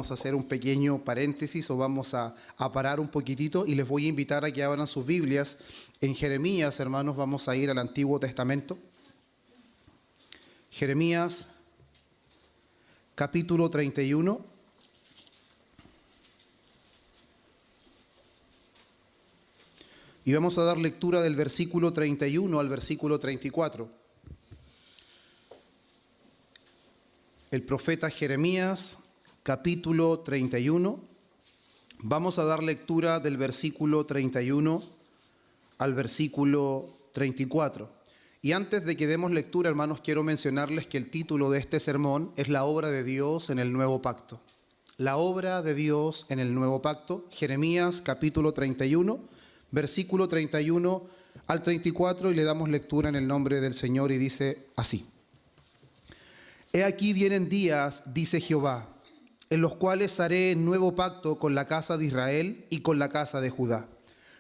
vamos a hacer un pequeño paréntesis o vamos a parar un poquitito y les voy a invitar a que abran sus Biblias. En Jeremías, hermanos, vamos a ir al Antiguo Testamento. Jeremías, capítulo 31. Y vamos a dar lectura del versículo 31 al versículo 34. El profeta Jeremías, capítulo 31. Vamos a dar lectura del versículo 31 al versículo 34. Y antes de que demos lectura, hermanos, quiero mencionarles que el título de este sermón es La obra de Dios en el Nuevo Pacto. La obra de Dios en el Nuevo Pacto. Jeremías, capítulo 31, versículo 31 al 34, y le damos lectura en el nombre del Señor, y dice así. He aquí vienen días, dice Jehová, en los cuales haré nuevo pacto con la casa de Israel y con la casa de Judá.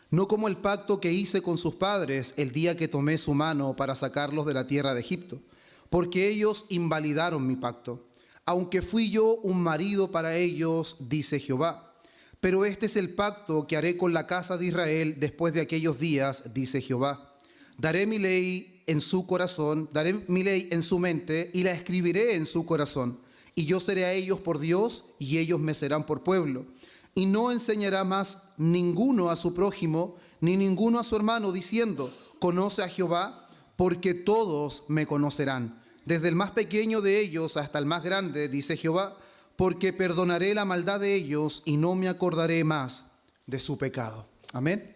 No como el pacto que hice con sus padres el día que tomé su mano para sacarlos de la tierra de Egipto, porque ellos invalidaron mi pacto, aunque fui yo un marido para ellos, dice Jehová. Pero este es el pacto que haré con la casa de Israel después de aquellos días, dice Jehová. Daré mi ley en su corazón, daré mi ley en su mente y la escribiré en su corazón. Y yo seré a ellos por Dios y ellos me serán por pueblo. Y no enseñará más ninguno a su prójimo, ni ninguno a su hermano, diciendo, conoce a Jehová, porque todos me conocerán. Desde el más pequeño de ellos hasta el más grande, dice Jehová, porque perdonaré la maldad de ellos y no me acordaré más de su pecado. Amén.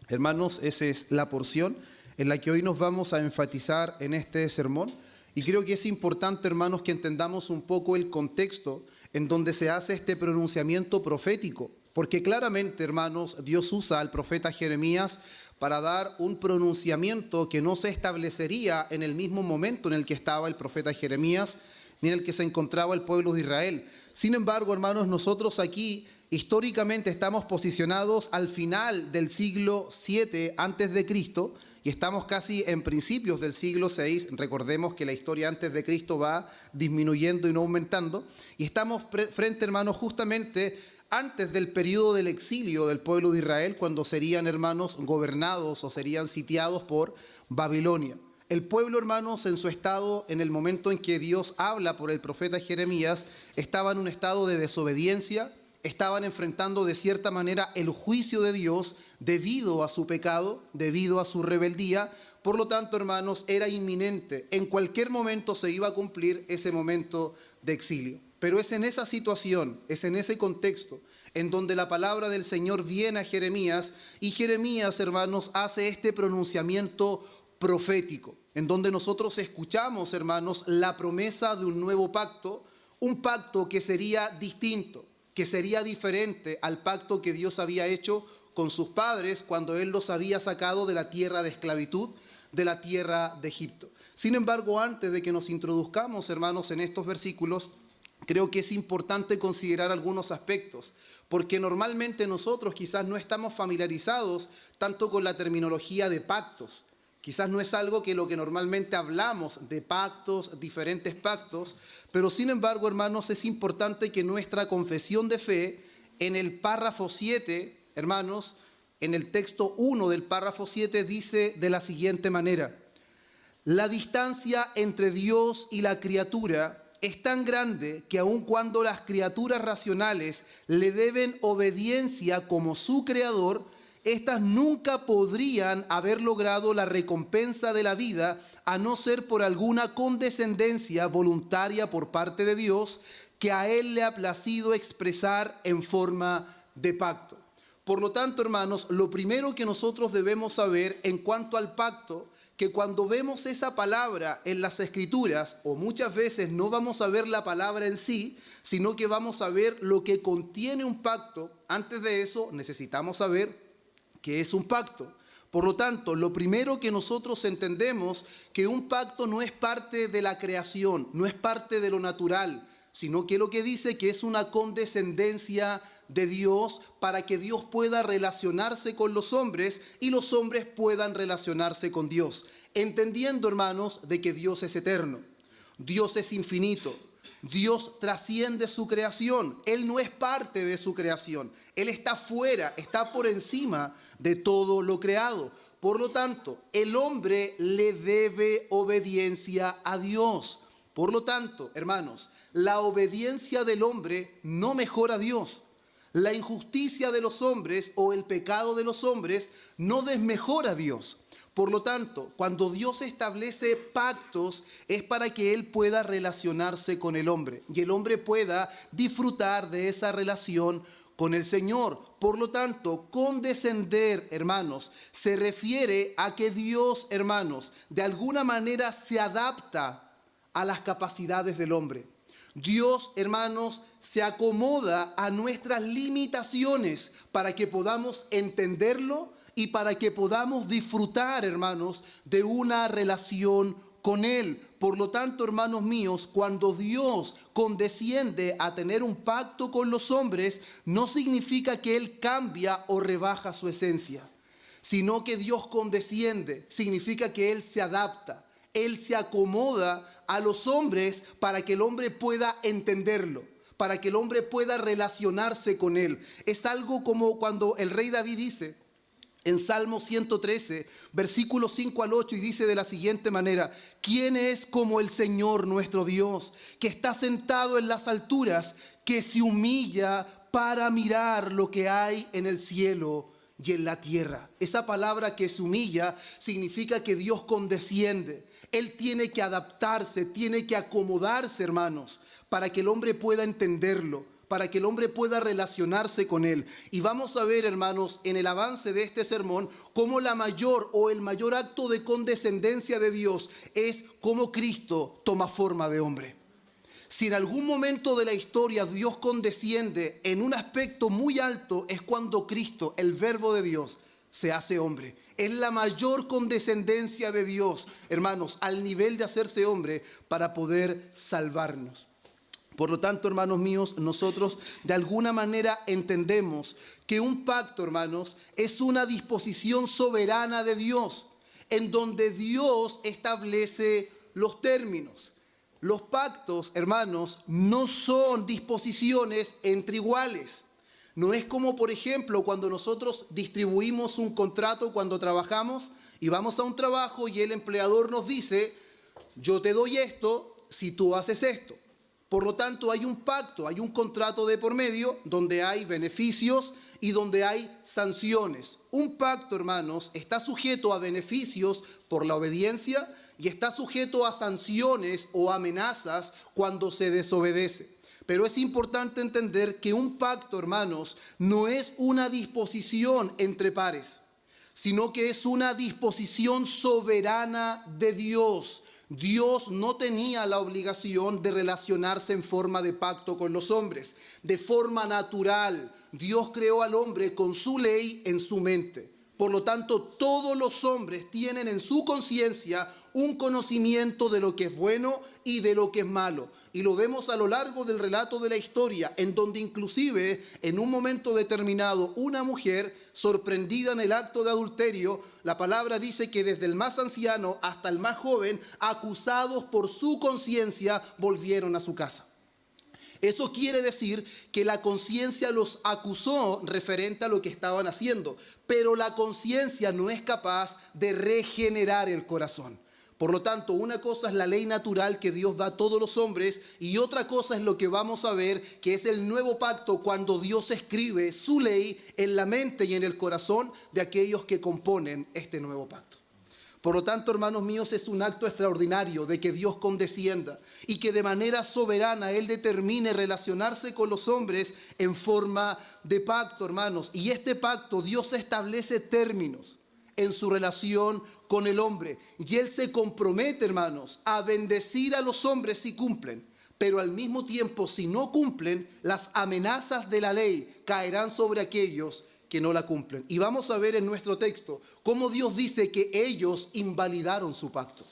Hermanos, esa es la porción en la que hoy nos vamos a enfatizar en este sermón. Y creo que es importante, hermanos, que entendamos un poco el contexto en donde se hace este pronunciamiento profético. Porque claramente, hermanos, Dios usa al profeta Jeremías para dar un pronunciamiento que no se establecería en el mismo momento en el que estaba el profeta Jeremías, ni en el que se encontraba el pueblo de Israel. Sin embargo, hermanos, nosotros aquí históricamente estamos posicionados al final del siglo 7 antes de Cristo y estamos casi en principios del siglo 6. Recordemos que la historia antes de Cristo va disminuyendo y no aumentando. Y estamos frente, hermanos, justamente antes del periodo del exilio del pueblo de Israel, cuando serían, hermanos, gobernados o serían sitiados por Babilonia. El pueblo, hermanos, en su estado, en el momento en que Dios habla por el profeta Jeremías, estaba en un estado de desobediencia, estaban enfrentando de cierta manera el juicio de Dios debido a su pecado, debido a su rebeldía. Por lo tanto, hermanos, era inminente, en cualquier momento se iba a cumplir ese momento de exilio. Pero es en esa situación, es en ese contexto, en donde la palabra del Señor viene a Jeremías, y Jeremías, hermanos, hace este pronunciamiento profético, en donde nosotros escuchamos, hermanos, la promesa de un nuevo pacto, un pacto que sería distinto, que sería diferente al pacto que Dios había hecho con sus padres cuando Él los había sacado de la tierra de esclavitud, de la tierra de Egipto. Sin embargo, antes de que nos introduzcamos, hermanos, en estos versículos, creo que es importante considerar algunos aspectos, porque normalmente nosotros quizás no estamos familiarizados tanto con la terminología de pactos. Quizás no es algo que lo que normalmente hablamos de pactos, diferentes pactos, pero sin embargo, hermanos, es importante que nuestra confesión de fe, en el párrafo 7, hermanos, en el texto 1 del párrafo 7, dice de la siguiente manera: la distancia entre Dios y la criatura es tan grande que aun cuando las criaturas racionales le deben obediencia como su creador, estas nunca podrían haber logrado la recompensa de la vida a no ser por alguna condescendencia voluntaria por parte de Dios que a Él le ha placido expresar en forma de pacto. Por lo tanto, hermanos, lo primero que nosotros debemos saber en cuanto al pacto, que cuando vemos esa palabra en las Escrituras, o muchas veces no vamos a ver la palabra en sí, sino que vamos a ver lo que contiene un pacto. Antes de eso, necesitamos saber qué es un pacto. Por lo tanto, lo primero que nosotros entendemos, que un pacto no es parte de la creación, no es parte de lo natural, sino que lo que dice que es una condescendencia de Dios para que Dios pueda relacionarse con los hombres y los hombres puedan relacionarse con Dios. Entendiendo, hermanos, de que Dios es eterno, Dios es infinito, Dios trasciende su creación. Él no es parte de su creación. Él está fuera, está por encima de todo lo creado. Por lo tanto, el hombre le debe obediencia a Dios. Por lo tanto, hermanos, la obediencia del hombre no mejora a Dios. La injusticia de los hombres o el pecado de los hombres no desmejora a Dios. Por lo tanto, cuando Dios establece pactos es para que Él pueda relacionarse con el hombre y el hombre pueda disfrutar de esa relación con el Señor. Por lo tanto, condescender, hermanos, se refiere a que Dios, hermanos, de alguna manera se adapta a las capacidades del hombre. Dios, hermanos, se acomoda a nuestras limitaciones para que podamos entenderlo y para que podamos disfrutar, hermanos, de una relación con Él. Por lo tanto, hermanos míos, cuando Dios condesciende a tener un pacto con los hombres, no significa que Él cambia o rebaja su esencia, sino que Dios condesciende, significa que Él se adapta, Él se acomoda a los hombres para que el hombre pueda entenderlo, para que el hombre pueda relacionarse con Él. Es algo como cuando el rey David dice en Salmo 113, versículos 5 al 8, y dice de la siguiente manera: ¿quién es como el Señor nuestro Dios, que está sentado en las alturas, que se humilla para mirar lo que hay en el cielo y en la tierra? Esa palabra, que se humilla, significa que Dios condesciende. Él tiene que adaptarse, tiene que acomodarse, hermanos, para que el hombre pueda entenderlo, para que el hombre pueda relacionarse con Él. Y vamos a ver, hermanos, en el avance de este sermón, cómo la mayor o el mayor acto de condescendencia de Dios es cómo Cristo toma forma de hombre. Si en algún momento de la historia Dios condesciende en un aspecto muy alto, es cuando Cristo, el Verbo de Dios, se hace hombre. Es la mayor condescendencia de Dios, hermanos, al nivel de hacerse hombre para poder salvarnos. Por lo tanto, hermanos míos, nosotros de alguna manera entendemos que un pacto, hermanos, es una disposición soberana de Dios, en donde Dios establece los términos. Los pactos, hermanos, no son disposiciones entre iguales. No es como, por ejemplo, cuando nosotros distribuimos un contrato cuando trabajamos y vamos a un trabajo y el empleador nos dice: yo te doy esto si tú haces esto. Por lo tanto, hay un pacto, hay un contrato de por medio donde hay beneficios y donde hay sanciones. Un pacto, hermanos, está sujeto a beneficios por la obediencia y está sujeto a sanciones o amenazas cuando se desobedece. Pero es importante entender que un pacto, hermanos, no es una disposición entre pares, sino que es una disposición soberana de Dios. Dios no tenía la obligación de relacionarse en forma de pacto con los hombres. De forma natural, Dios creó al hombre con su ley en su mente. Por lo tanto, todos los hombres tienen en su conciencia un conocimiento de lo que es bueno y de lo que es malo. Y lo vemos a lo largo del relato de la historia, en donde inclusive en un momento determinado una mujer sorprendida en el acto de adulterio, la palabra dice que desde el más anciano hasta el más joven, acusados por su conciencia, volvieron a su casa. Eso quiere decir que la conciencia los acusó referente a lo que estaban haciendo, pero la conciencia no es capaz de regenerar el corazón. Por lo tanto, una cosa es la ley natural que Dios da a todos los hombres y otra cosa es lo que vamos a ver, que es el nuevo pacto cuando Dios escribe su ley en la mente y en el corazón de aquellos que componen este nuevo pacto. Por lo tanto, hermanos míos, es un acto extraordinario de que Dios condescienda y que de manera soberana Él determine relacionarse con los hombres en forma de pacto, hermanos. Y este pacto, Dios establece términos en su relación con el hombre. Y Él se compromete, hermanos, a bendecir a los hombres si cumplen. Pero al mismo tiempo, si no cumplen, las amenazas de la ley caerán sobre aquellos que no la cumplen. Y vamos a ver en nuestro texto cómo Dios dice que ellos invalidaron su pacto,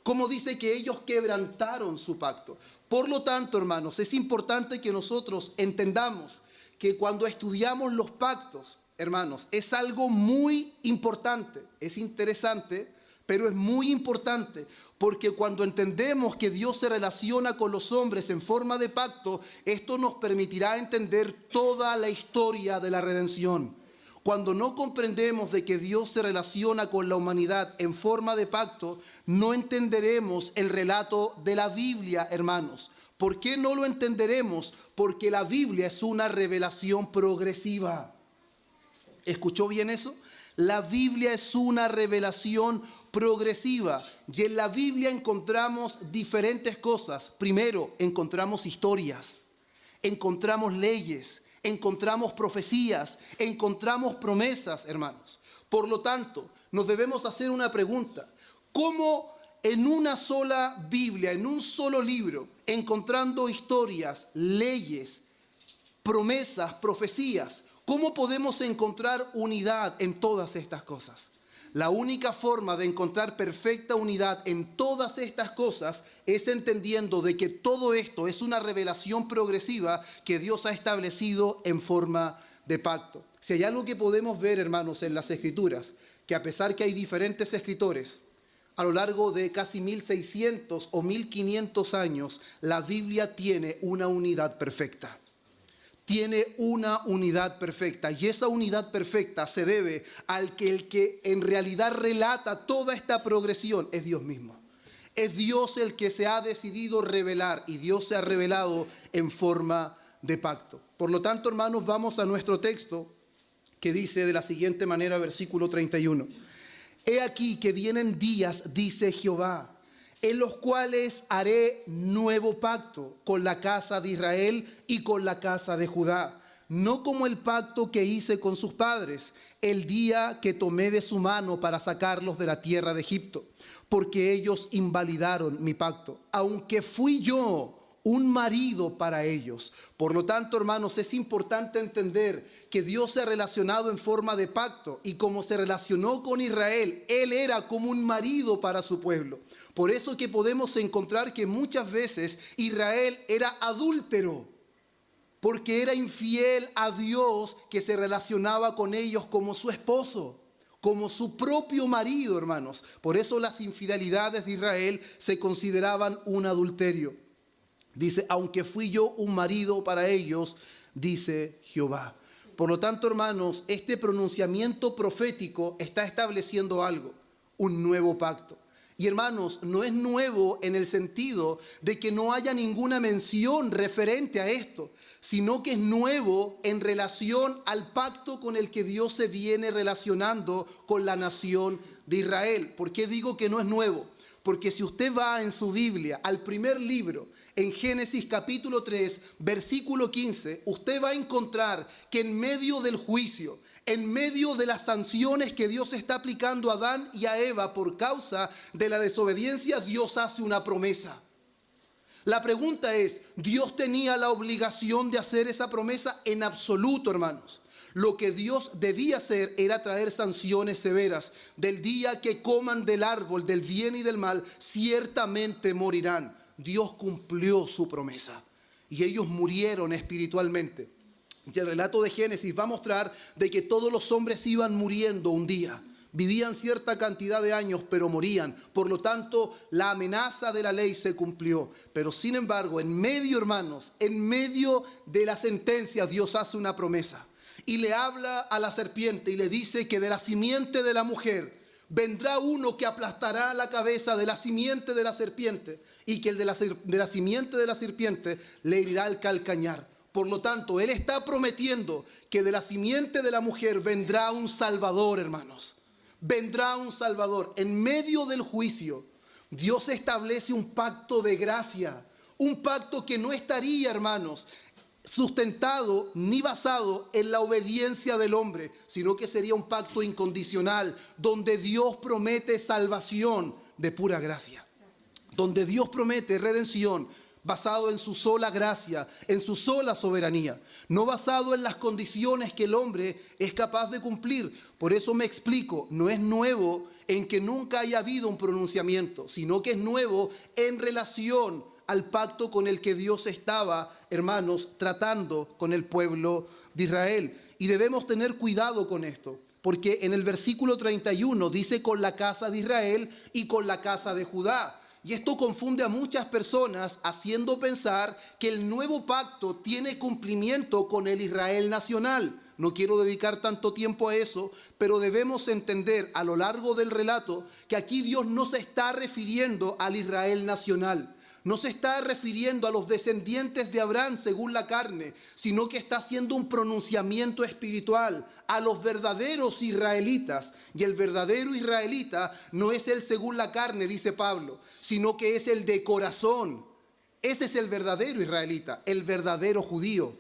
cómo dice que ellos quebrantaron su pacto. Por lo tanto, hermanos, es importante que nosotros entendamos que cuando estudiamos los pactos, hermanos, es algo muy importante, es interesante, Pero es muy importante porque cuando entendemos que Dios se relaciona con los hombres en forma de pacto, esto nos permitirá entender toda la historia de la redención. Cuando no comprendemos de que Dios se relaciona con la humanidad en forma de pacto, no entenderemos el relato de la Biblia, hermanos. ¿Por qué no lo entenderemos? Porque la Biblia es una revelación progresiva. ¿Escuchó bien eso? La Biblia es una revelación progresiva y en la Biblia encontramos diferentes cosas. Primero, encontramos historias, encontramos leyes, encontramos profecías, encontramos promesas, hermanos. Por lo tanto, nos debemos hacer una pregunta. ¿Cómo en una sola Biblia, en un solo libro, encontrando historias, leyes, promesas, profecías, cómo podemos encontrar unidad en todas estas cosas? La única forma de encontrar perfecta unidad en todas estas cosas es entendiendo de que todo esto es una revelación progresiva que Dios ha establecido en forma de pacto. Si hay algo que podemos ver, hermanos, en las Escrituras, que a pesar que hay diferentes escritores, a lo largo de casi 1600 o 1500 años, la Biblia tiene una unidad perfecta. Tiene una unidad perfecta y esa unidad perfecta se debe al que el que en realidad relata toda esta progresión es Dios mismo. Es Dios el que se ha decidido revelar y Dios se ha revelado en forma de pacto. Por lo tanto, hermanos, vamos a nuestro texto que dice de la siguiente manera, versículo 31. He aquí que vienen días, dice Jehová, en los cuales haré nuevo pacto con la casa de Israel y con la casa de Judá, no como el pacto que hice con sus padres, el día que tomé de su mano para sacarlos de la tierra de Egipto, porque ellos invalidaron mi pacto, aunque fui yo un marido para ellos. Por lo tanto, hermanos, es importante entender que Dios se ha relacionado en forma de pacto y como se relacionó con Israel, Él era como un marido para su pueblo. Por eso que podemos encontrar que muchas veces Israel era adúltero, porque era infiel a Dios que se relacionaba con ellos como su esposo, como su propio marido, hermanos. Por eso las infidelidades de Israel se consideraban un adulterio. Dice, aunque fui yo un marido para ellos, dice Jehová. Por lo tanto, hermanos, este pronunciamiento profético está estableciendo algo, un nuevo pacto. Y hermanos, no es nuevo en el sentido de que no haya ninguna mención referente a esto, sino que es nuevo en relación al pacto con el que Dios se viene relacionando con la nación de Israel. ¿Por qué digo que no es nuevo? Porque si usted va en su Biblia al primer libro, en Génesis capítulo 3, versículo 15, usted va a encontrar que en medio del juicio, en medio de las sanciones que Dios está aplicando a Adán y a Eva por causa de la desobediencia, Dios hace una promesa. La pregunta es, ¿Dios tenía la obligación de hacer esa promesa? En absoluto, hermanos. Lo que Dios debía hacer era traer sanciones severas. Del día que coman del árbol del bien y del mal, ciertamente morirán. Dios cumplió su promesa y ellos murieron espiritualmente. Y el relato de Génesis va a mostrar de que todos los hombres iban muriendo un día. Vivían cierta cantidad de años, pero morían. Por lo tanto, la amenaza de la ley se cumplió. Pero sin embargo, en medio, hermanos, en medio de la sentencia, Dios hace una promesa. Y le habla a la serpiente y le dice que de la simiente de la mujer vendrá uno que aplastará la cabeza de la simiente de la serpiente y que el de la simiente de la serpiente le herirá el calcañar. Por lo tanto, Él está prometiendo que de la simiente de la mujer vendrá un Salvador, hermanos. Vendrá un Salvador. En medio del juicio, Dios establece un pacto de gracia, un pacto que no estaría, hermanos, sustentado ni basado en la obediencia del hombre, sino que sería un pacto incondicional, donde Dios promete salvación de pura gracia, donde Dios promete redención basado en su sola gracia, en su sola soberanía, no basado en las condiciones que el hombre es capaz de cumplir. Por eso me explico, no es nuevo en que nunca haya habido un pronunciamiento, sino que es nuevo en relación al pacto con el que Dios estaba, hermanos, tratando con el pueblo de Israel. y debemos tener cuidado con esto, porque en el versículo 31 dice con la casa de Israel y con la casa de Judá. Y esto confunde a muchas personas, haciendo pensar que el nuevo pacto tiene cumplimiento con el Israel nacional. No quiero dedicar tanto tiempo a eso, pero debemos entender a lo largo del relato que aquí Dios no se está refiriendo al Israel nacional. No se está refiriendo a los descendientes de Abraham según la carne, sino que está haciendo un pronunciamiento espiritual a los verdaderos israelitas. Y el verdadero israelita no es el según la carne, dice Pablo, sino que es el de corazón. Ese es el verdadero israelita, el verdadero judío.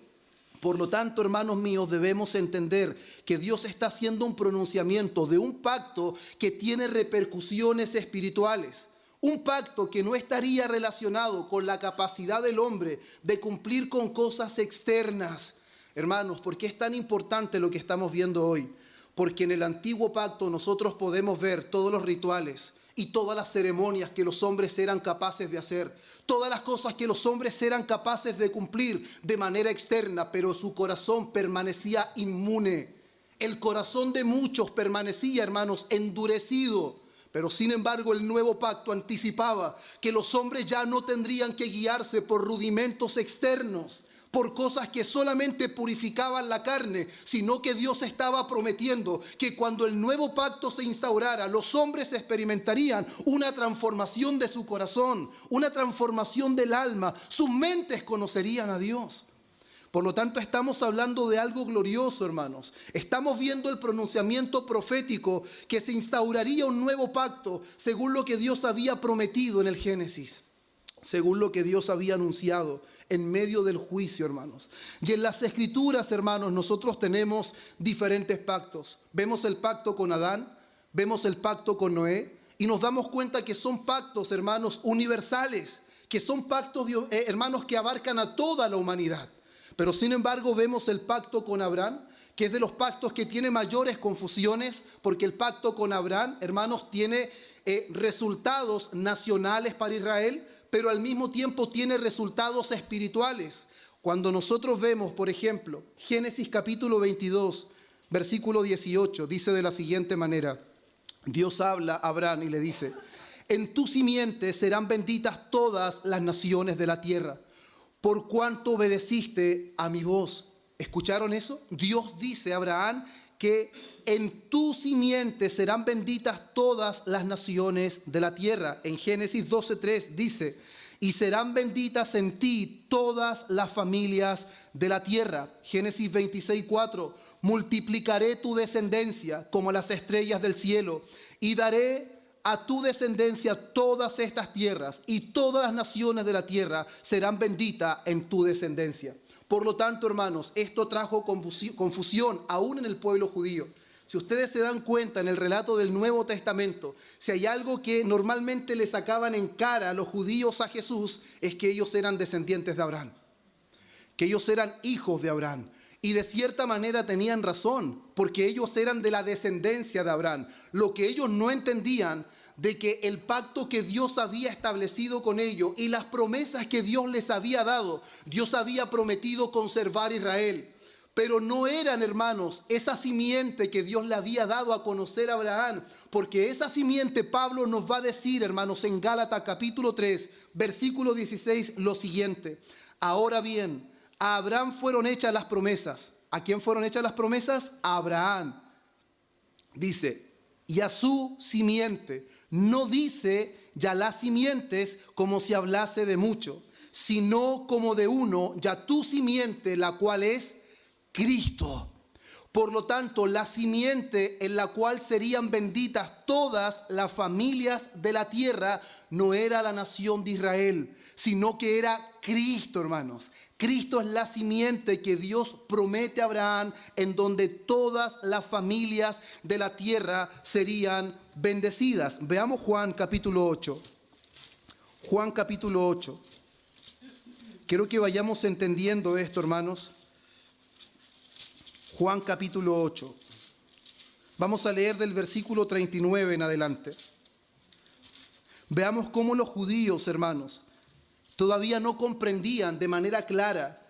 Por lo tanto, hermanos míos, debemos entender que Dios está haciendo un pronunciamiento de un pacto que tiene repercusiones espirituales. Un pacto que no estaría relacionado con la capacidad del hombre de cumplir con cosas externas. Hermanos, ¿por qué es tan importante lo que estamos viendo hoy? Porque en el antiguo pacto nosotros podemos ver todos los rituales y todas las ceremonias que los hombres eran capaces de hacer, todas las cosas que los hombres eran capaces de cumplir de manera externa, pero su corazón permanecía inmune. El corazón de muchos permanecía, hermanos, endurecido. Pero sin embargo el nuevo pacto anticipaba que los hombres ya no tendrían que guiarse por rudimentos externos, por cosas que solamente purificaban la carne, sino que Dios estaba prometiendo que cuando el nuevo pacto se instaurara, los hombres experimentarían una transformación de su corazón, una transformación del alma, sus mentes conocerían a Dios. Por lo tanto, estamos hablando de algo glorioso, hermanos. Estamos viendo el pronunciamiento profético que se instauraría un nuevo pacto según lo que Dios había prometido en el Génesis, según lo que Dios había anunciado en medio del juicio, hermanos. Y en las Escrituras, hermanos, nosotros tenemos diferentes pactos. Vemos el pacto con Adán, vemos el pacto con Noé, y nos damos cuenta que son pactos, hermanos, universales, que son pactos, hermanos, que abarcan a toda la humanidad. Pero sin embargo vemos el pacto con Abraham, que es de los pactos que tiene mayores confusiones, porque el pacto con Abraham, hermanos, tiene resultados nacionales para Israel, pero al mismo tiempo tiene resultados espirituales. Cuando nosotros vemos, por ejemplo, Génesis capítulo 22, versículo 18, dice de la siguiente manera, Dios habla a Abraham y le dice, en tu simiente serán benditas todas las naciones de la tierra, por cuanto obedeciste a mi voz. ¿Escucharon eso? Dios dice a Abraham que en tu simiente serán benditas todas las naciones de la tierra. En Génesis 12:3 dice, y serán benditas en ti todas las familias de la tierra. Génesis 26:4, multiplicaré tu descendencia como las estrellas del cielo y daré a tu descendencia todas estas tierras, y todas las naciones de la tierra serán benditas en tu descendencia. Por lo tanto, hermanos, esto trajo confusión aún en el pueblo judío. Si ustedes se dan cuenta en el relato del Nuevo Testamento, si hay algo que normalmente le sacaban en cara a los judíos a Jesús, es que ellos eran descendientes de Abraham, que ellos eran hijos de Abraham. Y de cierta manera tenían razón, porque ellos eran de la descendencia de Abraham. Lo que ellos no entendían de que el pacto que Dios había establecido con ellos y las promesas que Dios les había dado, Dios había prometido conservar Israel. Pero no eran, hermanos, esa simiente que Dios le había dado a conocer a Abraham, porque esa simiente, Pablo nos va a decir, hermanos, en Gálatas capítulo 3, versículo 16, lo siguiente. Ahora bien, a Abraham fueron hechas las promesas. ¿A quién fueron hechas las promesas? A Abraham. Dice, y a su simiente. No dice ya las simientes como si hablase de mucho, sino como de uno, ya tu simiente, la cual es Cristo. Por lo tanto, la simiente en la cual serían benditas todas las familias de la tierra no era la nación de Israel, sino que era Cristo, hermanos. Cristo es la simiente que Dios promete a Abraham, en donde todas las familias de la tierra serían bendecidas. Veamos Juan capítulo 8. Juan capítulo 8. Quiero que vayamos entendiendo esto, hermanos. Juan capítulo 8. Vamos a leer del versículo 39 en adelante. Veamos cómo los judíos, hermanos, todavía no comprendían de manera clara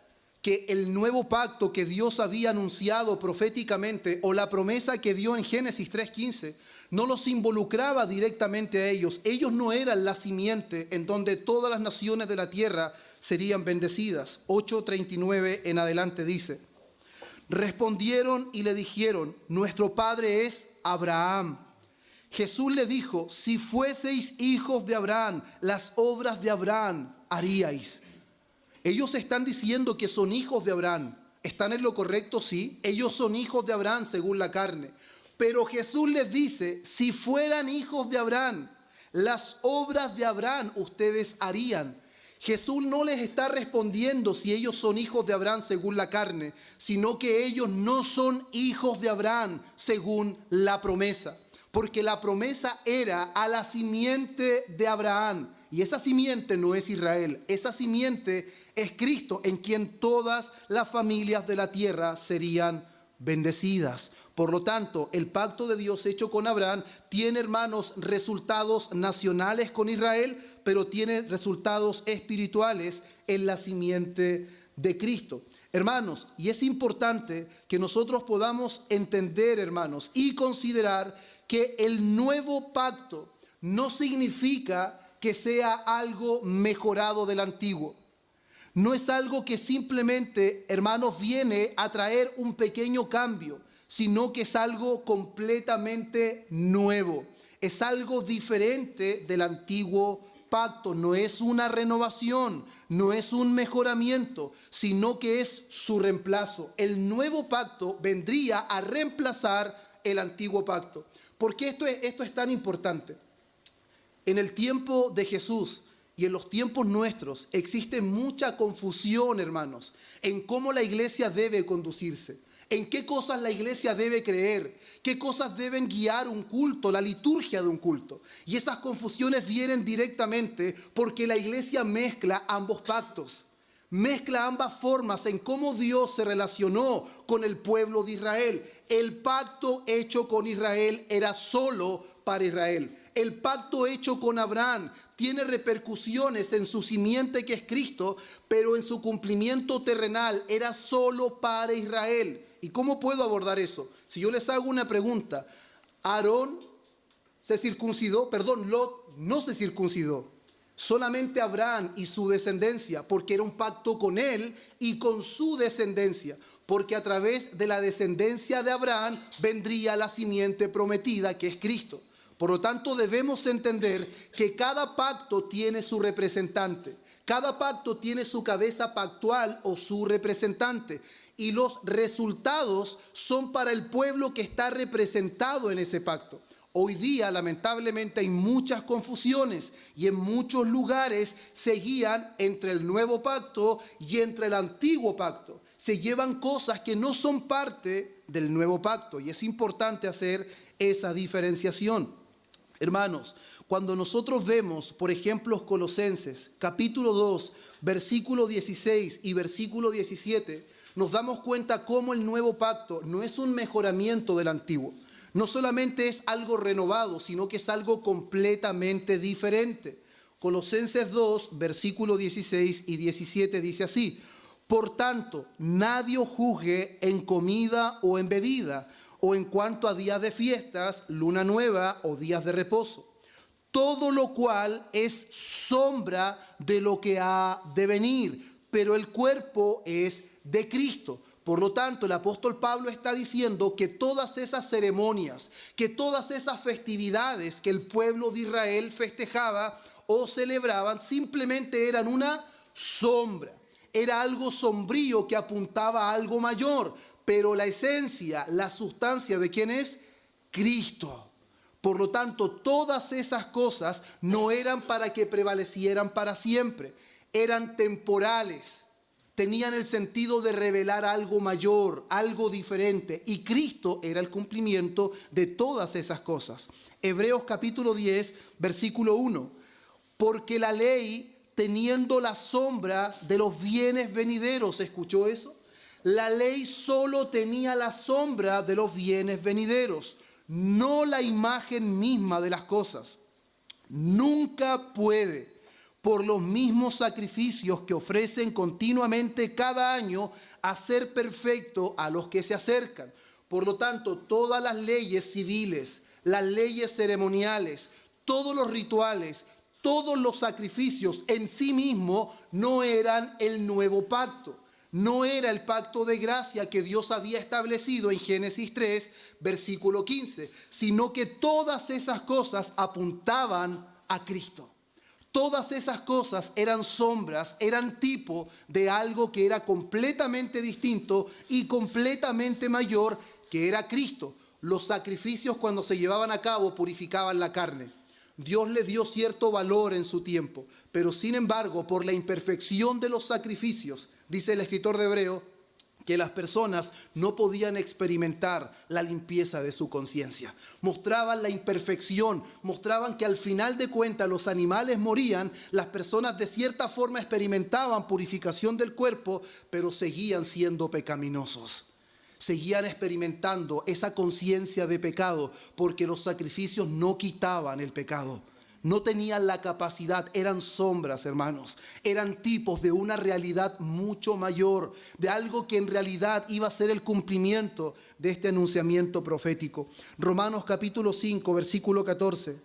que el nuevo pacto que Dios había anunciado proféticamente, o la promesa que dio en Génesis 3:15, no los involucraba directamente a ellos. Ellos no eran la simiente en donde todas las naciones de la tierra serían bendecidas. 8:39 en adelante dice: respondieron y le dijeron: nuestro padre es Abraham. Jesús le dijo: si fueseis hijos de Abraham, las obras de Abraham haríais. Ellos están diciendo que son hijos de Abraham. ¿Están en lo correcto? Sí. Ellos son hijos de Abraham según la carne. Pero Jesús les dice: si fueran hijos de Abraham, las obras de Abraham ustedes harían. Jesús no les está respondiendo si ellos son hijos de Abraham según la carne, sino que ellos no son hijos de Abraham según la promesa. Porque la promesa era a la simiente de Abraham. Y esa simiente no es Israel. Esa simiente es Cristo, en quien todas las familias de la tierra serían bendecidas. Por lo tanto, el pacto de Dios hecho con Abraham tiene, hermanos, resultados nacionales con Israel, pero tiene resultados espirituales en la simiente de Cristo. Hermanos, y es importante que nosotros podamos entender, hermanos, y considerar que el nuevo pacto no significa que sea algo mejorado del antiguo. No es algo que simplemente, hermanos, viene a traer un pequeño cambio, sino que es algo completamente nuevo. Es algo diferente del antiguo pacto. No es una renovación, no es un mejoramiento, sino que es su reemplazo. El nuevo pacto vendría a reemplazar el antiguo pacto. ¿Por qué esto es tan importante? En el tiempo de Jesús y en los tiempos nuestros existe mucha confusión, hermanos, en cómo la iglesia debe conducirse, en qué cosas la iglesia debe creer, qué cosas deben guiar un culto, la liturgia de un culto. Y esas confusiones vienen directamente porque la iglesia mezcla ambos pactos, mezcla ambas formas en cómo Dios se relacionó con el pueblo de Israel. El pacto hecho con Israel era solo para Israel. El pacto hecho con Abraham tiene repercusiones en su simiente, que es Cristo, pero en su cumplimiento terrenal era solo para Israel. ¿Y cómo puedo abordar eso? Si yo les hago una pregunta: Aarón se circuncidó, Lot no se circuncidó. Solamente Abraham y su descendencia, porque era un pacto con él y con su descendencia, porque a través de la descendencia de Abraham vendría la simiente prometida, que es Cristo. Por lo tanto, debemos entender que cada pacto tiene su representante. Cada pacto tiene su cabeza pactual o su representante. Y los resultados son para el pueblo que está representado en ese pacto. Hoy día, lamentablemente, hay muchas confusiones y en muchos lugares se guían entre el nuevo pacto y entre el antiguo pacto. Se llevan cosas que no son parte del nuevo pacto y es importante hacer esa diferenciación. Hermanos, cuando nosotros vemos, por ejemplo, Colosenses, capítulo 2, versículo 16 y versículo 17, nos damos cuenta cómo el nuevo pacto no es un mejoramiento del antiguo. No solamente es algo renovado, sino que es algo completamente diferente. Colosenses 2, versículo 16 y 17 dice así: por tanto, nadie juzgue en comida o en bebida, o en cuanto a días de fiestas, luna nueva o días de reposo. Todo lo cual es sombra de lo que ha de venir, pero el cuerpo es de Cristo. Por lo tanto, el apóstol Pablo está diciendo que todas esas ceremonias, que todas esas festividades que el pueblo de Israel festejaba o celebraban, simplemente eran una sombra. Era algo sombrío que apuntaba a algo mayor. Pero la esencia, la sustancia de quién es Cristo. Por lo tanto, todas esas cosas no eran para que prevalecieran para siempre. Eran temporales. Tenían el sentido de revelar algo mayor, algo diferente. Y Cristo era el cumplimiento de todas esas cosas. Hebreos capítulo 10, versículo 1. Porque la ley, teniendo la sombra de los bienes venideros, ¿escuchó eso? La ley solo tenía la sombra de los bienes venideros, no la imagen misma de las cosas. Nunca puede, por los mismos sacrificios que ofrecen continuamente cada año, hacer perfecto a los que se acercan. Por lo tanto, todas las leyes civiles, las leyes ceremoniales, todos los rituales, todos los sacrificios en sí mismos no eran el nuevo pacto. No era el pacto de gracia que Dios había establecido en Génesis 3, versículo 15, sino que todas esas cosas apuntaban a Cristo. Todas esas cosas eran sombras, eran tipo de algo que era completamente distinto y completamente mayor, que era Cristo. Los sacrificios, cuando se llevaban a cabo, purificaban la carne. Dios le dio cierto valor en su tiempo, pero sin embargo, por la imperfección de los sacrificios, dice el escritor de Hebreo, que las personas no podían experimentar la limpieza de su conciencia. Mostraban la imperfección, mostraban que al final de cuentas los animales morían, las personas de cierta forma experimentaban purificación del cuerpo, pero seguían siendo pecaminosos. Seguían experimentando esa conciencia de pecado, porque los sacrificios no quitaban el pecado. No tenían la capacidad, eran sombras, hermanos. Eran tipos de una realidad mucho mayor, de algo que en realidad iba a ser el cumplimiento de este anunciamiento profético. Romanos capítulo 5, versículo 14.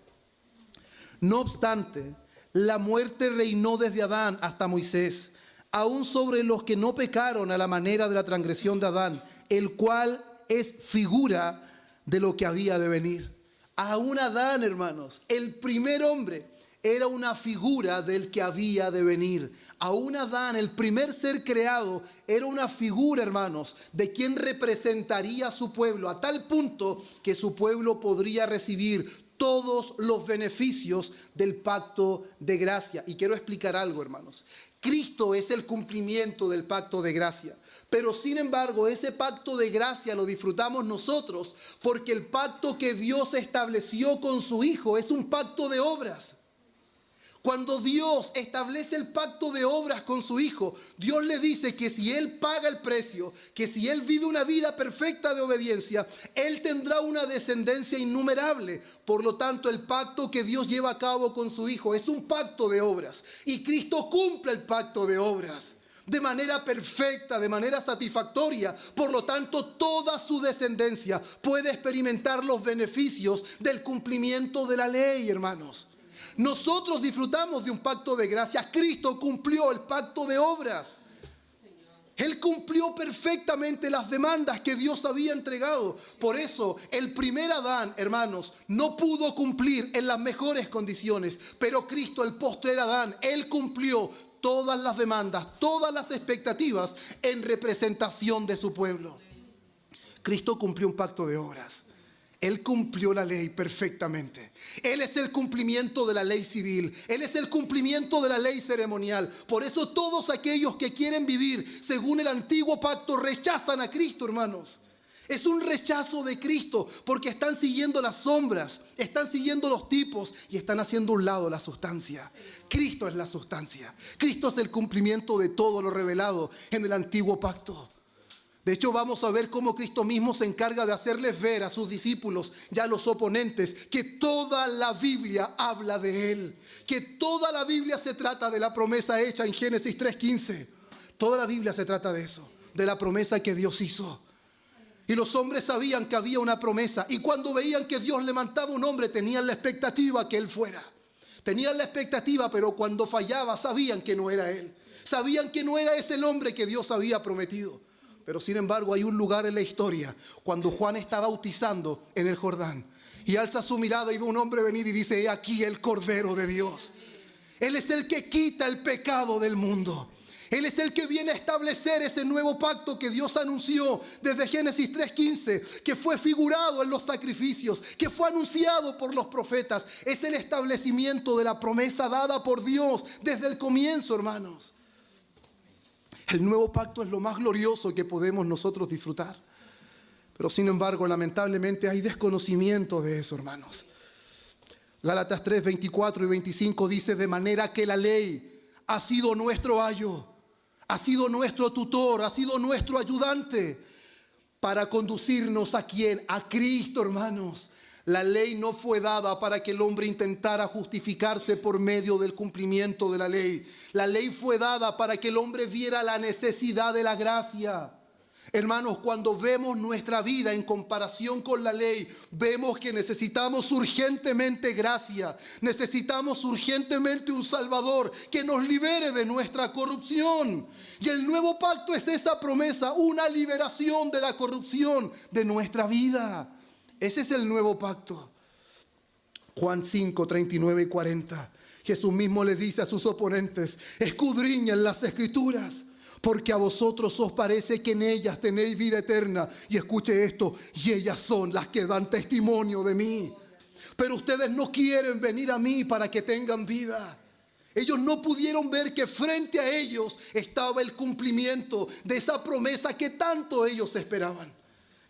No obstante, la muerte reinó desde Adán hasta Moisés, aún sobre los que no pecaron a la manera de la transgresión de Adán, el cual es figura de lo que había de venir. Aún Adán, hermanos, el primer hombre, era una figura del que había de venir. Aún Adán, el primer ser creado, era una figura, hermanos, de quien representaría a su pueblo, a tal punto que su pueblo podría recibir todos los beneficios del pacto de gracia. Y quiero explicar algo, hermanos. Cristo es el cumplimiento del pacto de gracia. Pero sin embargo, ese pacto de gracia lo disfrutamos nosotros porque el pacto que Dios estableció con su Hijo es un pacto de obras. Cuando Dios establece el pacto de obras con su Hijo, Dios le dice que si Él paga el precio, que si Él vive una vida perfecta de obediencia, Él tendrá una descendencia innumerable. Por lo tanto, el pacto que Dios lleva a cabo con su Hijo es un pacto de obras. Y Cristo cumple el pacto de obras de manera perfecta, de manera satisfactoria. Por lo tanto, toda su descendencia puede experimentar los beneficios del cumplimiento de la ley, hermanos. Nosotros disfrutamos de un pacto de gracia. Cristo cumplió el pacto de obras. Él cumplió perfectamente las demandas que Dios había entregado. Por eso, el primer Adán, hermanos, no pudo cumplir en las mejores condiciones. Pero Cristo, el postrer Adán, Él cumplió todas las demandas, todas las expectativas en representación de su pueblo. Cristo cumplió un pacto de obras. Él cumplió la ley perfectamente. Él es el cumplimiento de la ley civil. Él es el cumplimiento de la ley ceremonial. Por eso todos aquellos que quieren vivir según el antiguo pacto rechazan a Cristo, hermanos. Es un rechazo de Cristo porque están siguiendo las sombras, están siguiendo los tipos y están haciendo a un lado la sustancia. Cristo es la sustancia. Cristo es el cumplimiento de todo lo revelado en el antiguo pacto. De hecho, vamos a ver cómo Cristo mismo se encarga de hacerles ver a sus discípulos y a los oponentes que toda la Biblia habla de Él. Que toda la Biblia se trata de la promesa hecha en Génesis 3:15. Toda la Biblia se trata de eso, de la promesa que Dios hizo. Y los hombres sabían que había una promesa. Y cuando veían que Dios levantaba un hombre, tenían la expectativa que Él fuera. Tenían la expectativa, pero cuando fallaba sabían que no era Él. Sabían que no era ese el hombre que Dios había prometido. Pero sin embargo hay un lugar en la historia cuando Juan está bautizando en el Jordán y alza su mirada y ve un hombre venir y dice: he aquí el Cordero de Dios. Él es el que quita el pecado del mundo. Él es el que viene a establecer ese nuevo pacto que Dios anunció desde Génesis 3:15, que fue figurado en los sacrificios, que fue anunciado por los profetas. Es el establecimiento de la promesa dada por Dios desde el comienzo, hermanos. El nuevo pacto es lo más glorioso que podemos nosotros disfrutar. Pero sin embargo, lamentablemente hay desconocimiento de eso, hermanos. Gálatas 3, 24 y 25 dice: de manera que la ley ha sido nuestro ayo, ha sido nuestro tutor, ha sido nuestro ayudante para conducirnos a ¿quién? A Cristo, hermanos. La ley no fue dada para que el hombre intentara justificarse por medio del cumplimiento de la ley. La ley fue dada para que el hombre viera la necesidad de la gracia. Hermanos, cuando vemos nuestra vida en comparación con la ley, vemos que necesitamos urgentemente gracia. Necesitamos urgentemente un Salvador que nos libere de nuestra corrupción. Y el nuevo pacto es esa promesa, una liberación de la corrupción de nuestra vida. Ese es el nuevo pacto. Juan 5, 39 y 40. Jesús mismo le dice a sus oponentes: escudriñen las Escrituras, porque a vosotros os parece que en ellas tenéis vida eterna. Y escuche esto: y ellas son las que dan testimonio de mí. Pero ustedes no quieren venir a mí para que tengan vida. Ellos no pudieron ver que frente a ellos estaba el cumplimiento de esa promesa que tanto ellos esperaban.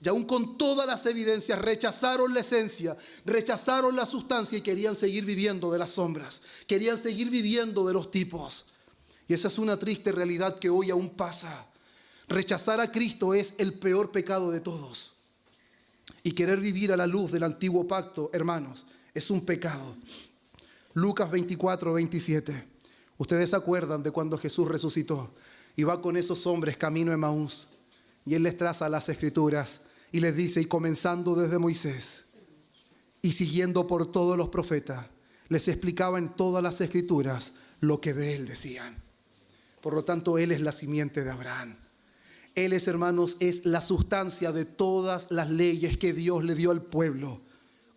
Y aún con todas las evidencias rechazaron la esencia, rechazaron la sustancia y querían seguir viviendo de las sombras. Querían seguir viviendo de los tipos. Y esa es una triste realidad que hoy aún pasa. Rechazar a Cristo es el peor pecado de todos. Y querer vivir a la luz del antiguo pacto, hermanos, es un pecado. Lucas 24, 27. Ustedes se acuerdan de cuando Jesús resucitó y va con esos hombres camino a Emaús. Y Él les traza las Escrituras y les dice: y comenzando desde Moisés y siguiendo por todos los profetas, les explicaba en todas las Escrituras lo que de Él decían. Por lo tanto, Él es la simiente de Abraham. Él es, hermanos, es la sustancia de todas las leyes que Dios le dio al pueblo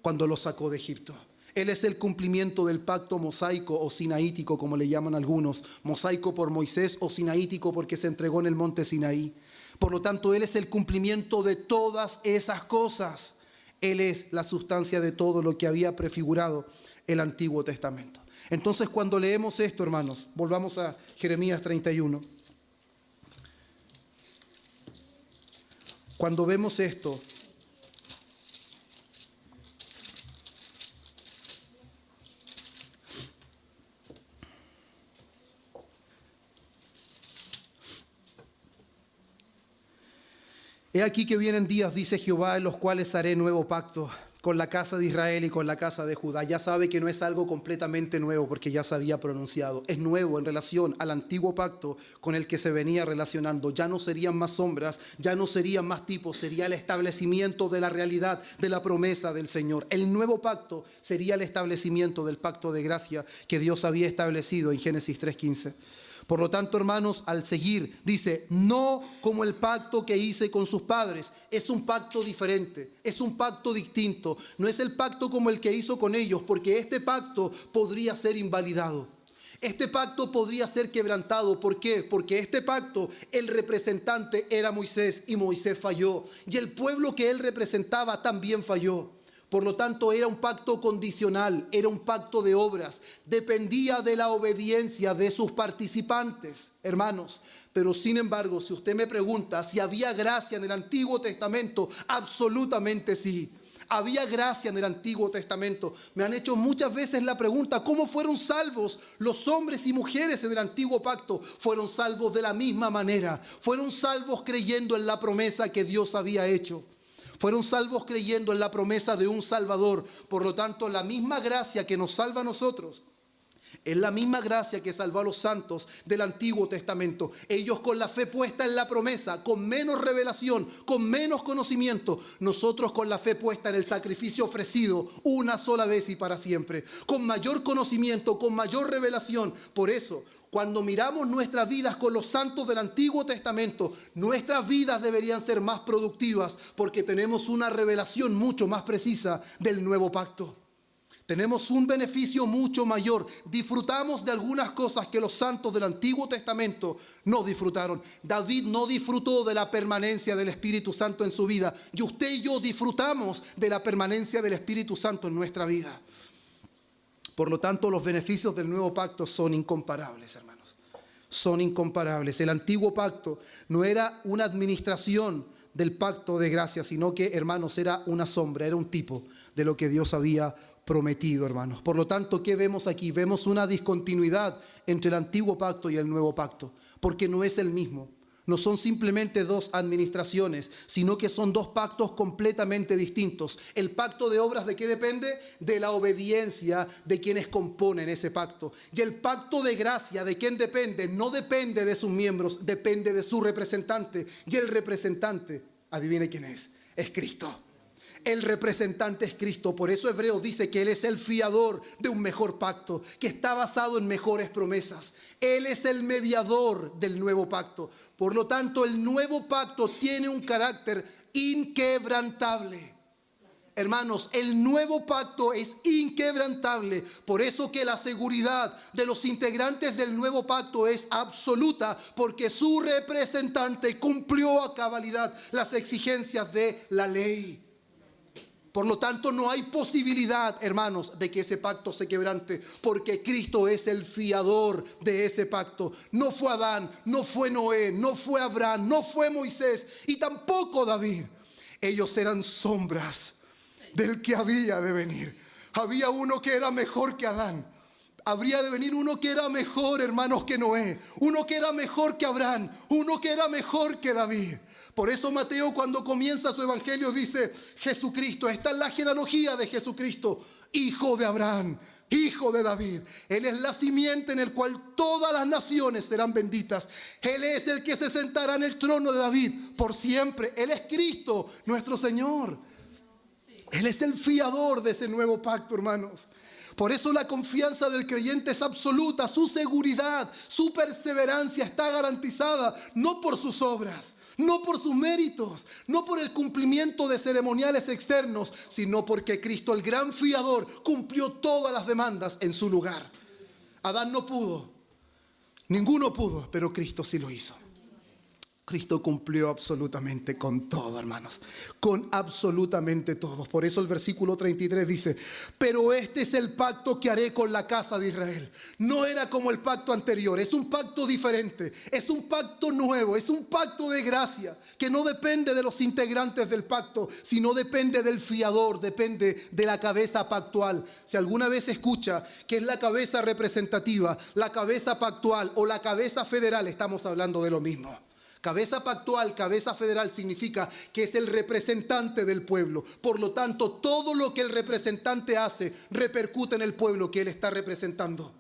cuando lo sacó de Egipto. Él es el cumplimiento del pacto mosaico o sinaítico, como le llaman algunos. Mosaico por Moisés o sinaítico porque se entregó en el monte Sinaí. Por lo tanto, Él es el cumplimiento de todas esas cosas. Él es la sustancia de todo lo que había prefigurado el Antiguo Testamento. Entonces, cuando leemos esto, hermanos, volvamos a Jeremías 31. Cuando vemos esto, he aquí que vienen días, dice Jehová, en los cuales haré nuevo pacto con la casa de Israel y con la casa de Judá. Ya sabe que no es algo completamente nuevo porque ya se había pronunciado. Es nuevo en relación al antiguo pacto con el que se venía relacionando. Ya no serían más sombras, ya no serían más tipos, sería el establecimiento de la realidad, de la promesa del Señor. El nuevo pacto sería el establecimiento del pacto de gracia que Dios había establecido en Génesis 3:15. Por lo tanto, hermanos, al seguir, dice: no como el pacto que hice con sus padres. Es un pacto diferente, es un pacto distinto. No es el pacto como el que hizo con ellos, porque este pacto podría ser invalidado. Este pacto podría ser quebrantado. ¿Por qué? Porque este pacto, el representante era Moisés y Moisés falló. Y el pueblo que él representaba también falló. Por lo tanto, era un pacto condicional, era un pacto de obras. Dependía de la obediencia de sus participantes, hermanos. Pero sin embargo, si usted me pregunta si había gracia en el Antiguo Testamento, absolutamente sí. Había gracia en el Antiguo Testamento. Me han hecho muchas veces la pregunta: ¿cómo fueron salvos los hombres y mujeres en el Antiguo Pacto? Fueron salvos de la misma manera. Fueron salvos creyendo en la promesa que Dios había hecho. Fueron salvos creyendo en la promesa de un Salvador. Por lo tanto, la misma gracia que nos salva a nosotros es la misma gracia que salvó a los santos del Antiguo Testamento. Ellos con la fe puesta en la promesa, con menos revelación, con menos conocimiento. Nosotros con la fe puesta en el sacrificio ofrecido una sola vez y para siempre. Con mayor conocimiento, con mayor revelación. Por eso, cuando miramos nuestras vidas con los santos del Antiguo Testamento, nuestras vidas deberían ser más productivas porque tenemos una revelación mucho más precisa del nuevo pacto. Tenemos un beneficio mucho mayor. Disfrutamos de algunas cosas que los santos del Antiguo Testamento no disfrutaron. David no disfrutó de la permanencia del Espíritu Santo en su vida. Y usted y yo disfrutamos de la permanencia del Espíritu Santo en nuestra vida. Por lo tanto, los beneficios del nuevo pacto son incomparables, hermanos. Son incomparables. El antiguo pacto no era una administración del pacto de gracia, sino que, hermanos, era una sombra, era un tipo de lo que Dios había prometido, hermanos. Por lo tanto, ¿qué vemos aquí? Vemos una discontinuidad entre el antiguo pacto y el nuevo pacto, porque no es el mismo. No son simplemente dos administraciones, sino que son dos pactos completamente distintos. El pacto de obras, ¿de qué depende? De la obediencia de quienes componen ese pacto. Y el pacto de gracia, ¿de quién depende? No depende de sus miembros, depende de su representante. Y el representante, adivine quién es Cristo. El representante es Cristo. Por eso Hebreos dice que Él es el fiador de un mejor pacto, que está basado en mejores promesas. Él es el mediador del nuevo pacto. Por lo tanto, el nuevo pacto tiene un carácter inquebrantable. Hermanos, el nuevo pacto es inquebrantable. Por eso que la seguridad de los integrantes del nuevo pacto es absoluta, porque su representante cumplió a cabalidad las exigencias de la ley. Por lo tanto, no hay posibilidad, hermanos, de que ese pacto se quebrante, porque Cristo es el fiador de ese pacto. No fue Adán, no fue Noé, no fue Abraham, no fue Moisés y tampoco David. Ellos eran sombras del que había de venir. Había uno que era mejor que Adán. Habría de venir uno que era mejor, hermanos, que Noé. Uno que era mejor que Abraham. Uno que era mejor que David. Por eso Mateo, cuando comienza su evangelio, dice: Jesucristo, esta es la genealogía de Jesucristo, hijo de Abraham, hijo de David. Él es la simiente en el cual todas las naciones serán benditas. Él es el que se sentará en el trono de David por siempre. Él es Cristo, nuestro Señor. Él es el fiador de ese nuevo pacto, hermanos. Por eso la confianza del creyente es absoluta. Su seguridad, su perseverancia está garantizada, no por sus obras, no por sus méritos, no por el cumplimiento de ceremoniales externos, sino porque Cristo, el gran fiador, cumplió todas las demandas en su lugar. Adán no pudo, ninguno pudo, pero Cristo sí lo hizo. Cristo cumplió absolutamente con todo, hermanos, con absolutamente todo. Por eso el versículo 33 dice: pero este es el pacto que haré con la casa de Israel. No era como el pacto anterior, es un pacto diferente, es un pacto nuevo, es un pacto de gracia que no depende de los integrantes del pacto, sino depende del fiador, depende de la cabeza pactual. Si alguna vez escucha que es la cabeza representativa, la cabeza pactual o la cabeza federal, estamos hablando de lo mismo. Cabeza pactual, cabeza federal significa que es el representante del pueblo. Por lo tanto, todo lo que el representante hace repercute en el pueblo que él está representando.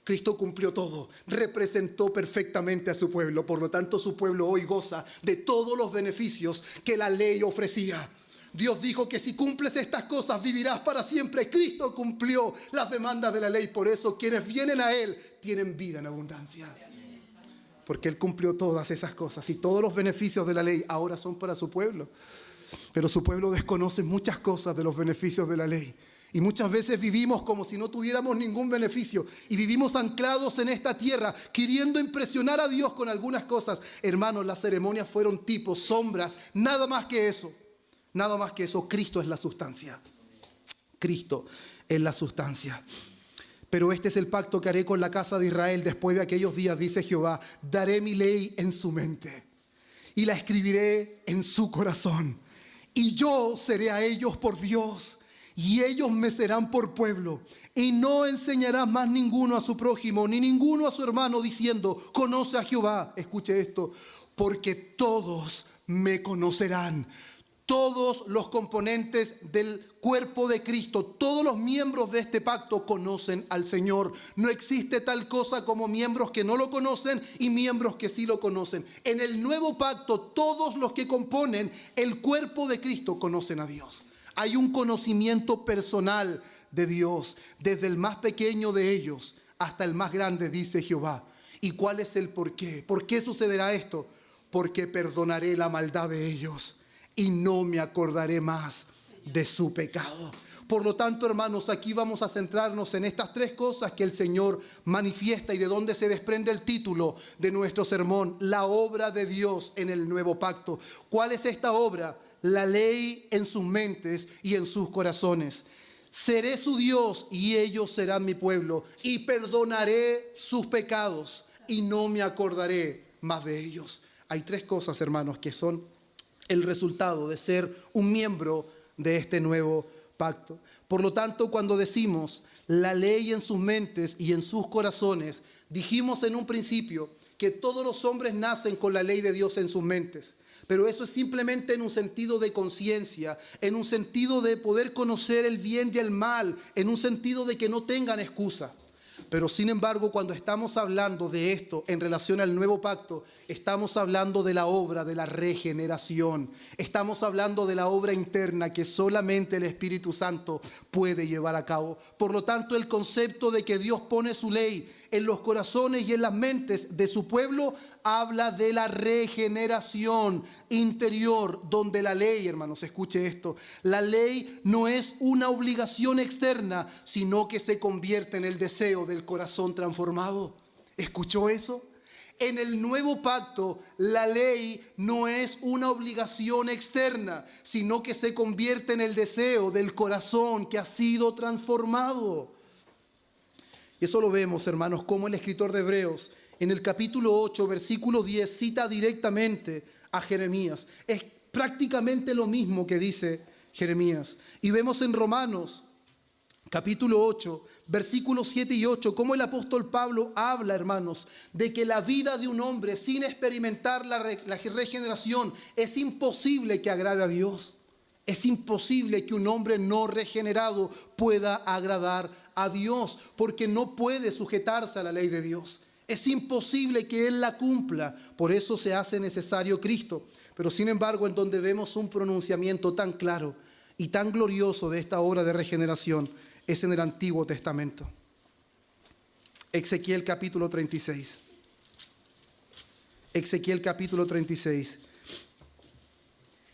Cristo cumplió todo, representó perfectamente a su pueblo. Por lo tanto, su pueblo hoy goza de todos los beneficios que la ley ofrecía. Dios dijo que si cumples estas cosas vivirás para siempre. Cristo cumplió las demandas de la ley. Por eso quienes vienen a Él tienen vida en abundancia. Porque Él cumplió todas esas cosas y todos los beneficios de la ley ahora son para su pueblo. Pero su pueblo desconoce muchas cosas de los beneficios de la ley. Y muchas veces vivimos como si no tuviéramos ningún beneficio. Y vivimos anclados en esta tierra, queriendo impresionar a Dios con algunas cosas. Hermanos, las ceremonias fueron tipos, sombras, nada más que eso. Nada más que eso. Cristo es la sustancia. Cristo es la sustancia. Pero este es el pacto que haré con la casa de Israel después de aquellos días, dice Jehová. Daré mi ley en su mente y la escribiré en su corazón. Y yo seré a ellos por Dios y ellos me serán por pueblo. Y no enseñarás más ninguno a su prójimo ni ninguno a su hermano diciendo: conoce a Jehová. Escuche esto: porque todos me conocerán. Todos los componentes del cuerpo de Cristo, todos los miembros de este pacto conocen al Señor. No existe tal cosa como miembros que no lo conocen y miembros que sí lo conocen. En el nuevo pacto, todos los que componen el cuerpo de Cristo conocen a Dios. Hay un conocimiento personal de Dios, desde el más pequeño de ellos hasta el más grande, dice Jehová. ¿Y cuál es el por qué? ¿Por qué sucederá esto? Porque perdonaré la maldad de ellos y no me acordaré más de su pecado. Por lo tanto, hermanos, aquí vamos a centrarnos en estas tres cosas que el Señor manifiesta y de donde se desprende el título de nuestro sermón: la obra de Dios en el nuevo pacto. ¿Cuál es esta obra? La ley en sus mentes y en sus corazones. Seré su Dios y ellos serán mi pueblo, y perdonaré sus pecados y no me acordaré más de ellos. Hay tres cosas, hermanos, que son el resultado de ser un miembro de este nuevo pacto. Por lo tanto, cuando decimos la ley en sus mentes y en sus corazones, dijimos en un principio que todos los hombres nacen con la ley de Dios en sus mentes. Pero eso es simplemente en un sentido de conciencia, en un sentido de poder conocer el bien y el mal, en un sentido de que no tengan excusa. Pero sin embargo, cuando estamos hablando de esto en relación al nuevo pacto, estamos hablando de la obra de la regeneración. Estamos hablando de la obra interna que solamente el Espíritu Santo puede llevar a cabo. Por lo tanto, el concepto de que Dios pone su ley en los corazones y en las mentes de su pueblo habla de la regeneración interior, donde la ley, hermanos, escuche esto, la ley no es una obligación externa, sino que se convierte en el deseo del corazón transformado. ¿Escuchó eso? En el nuevo pacto, la ley no es una obligación externa, sino que se convierte en el deseo del corazón que ha sido transformado. Y eso lo vemos, hermanos, como el escritor de Hebreos, en el capítulo 8, versículo 10, cita directamente a Jeremías. Es prácticamente lo mismo que dice Jeremías. Y vemos en Romanos, capítulo 8, versículos 7 y 8, cómo el apóstol Pablo habla, hermanos, de que la vida de un hombre sin experimentar la regeneración es imposible que agrade a Dios. Es imposible que un hombre no regenerado pueda agradar a Dios, porque no puede sujetarse a la ley de Dios. Es imposible que Él la cumpla, por eso se hace necesario Cristo. Pero sin embargo, en donde vemos un pronunciamiento tan claro y tan glorioso de esta obra de regeneración, es en el Antiguo Testamento. Ezequiel capítulo 36. Ezequiel capítulo 36,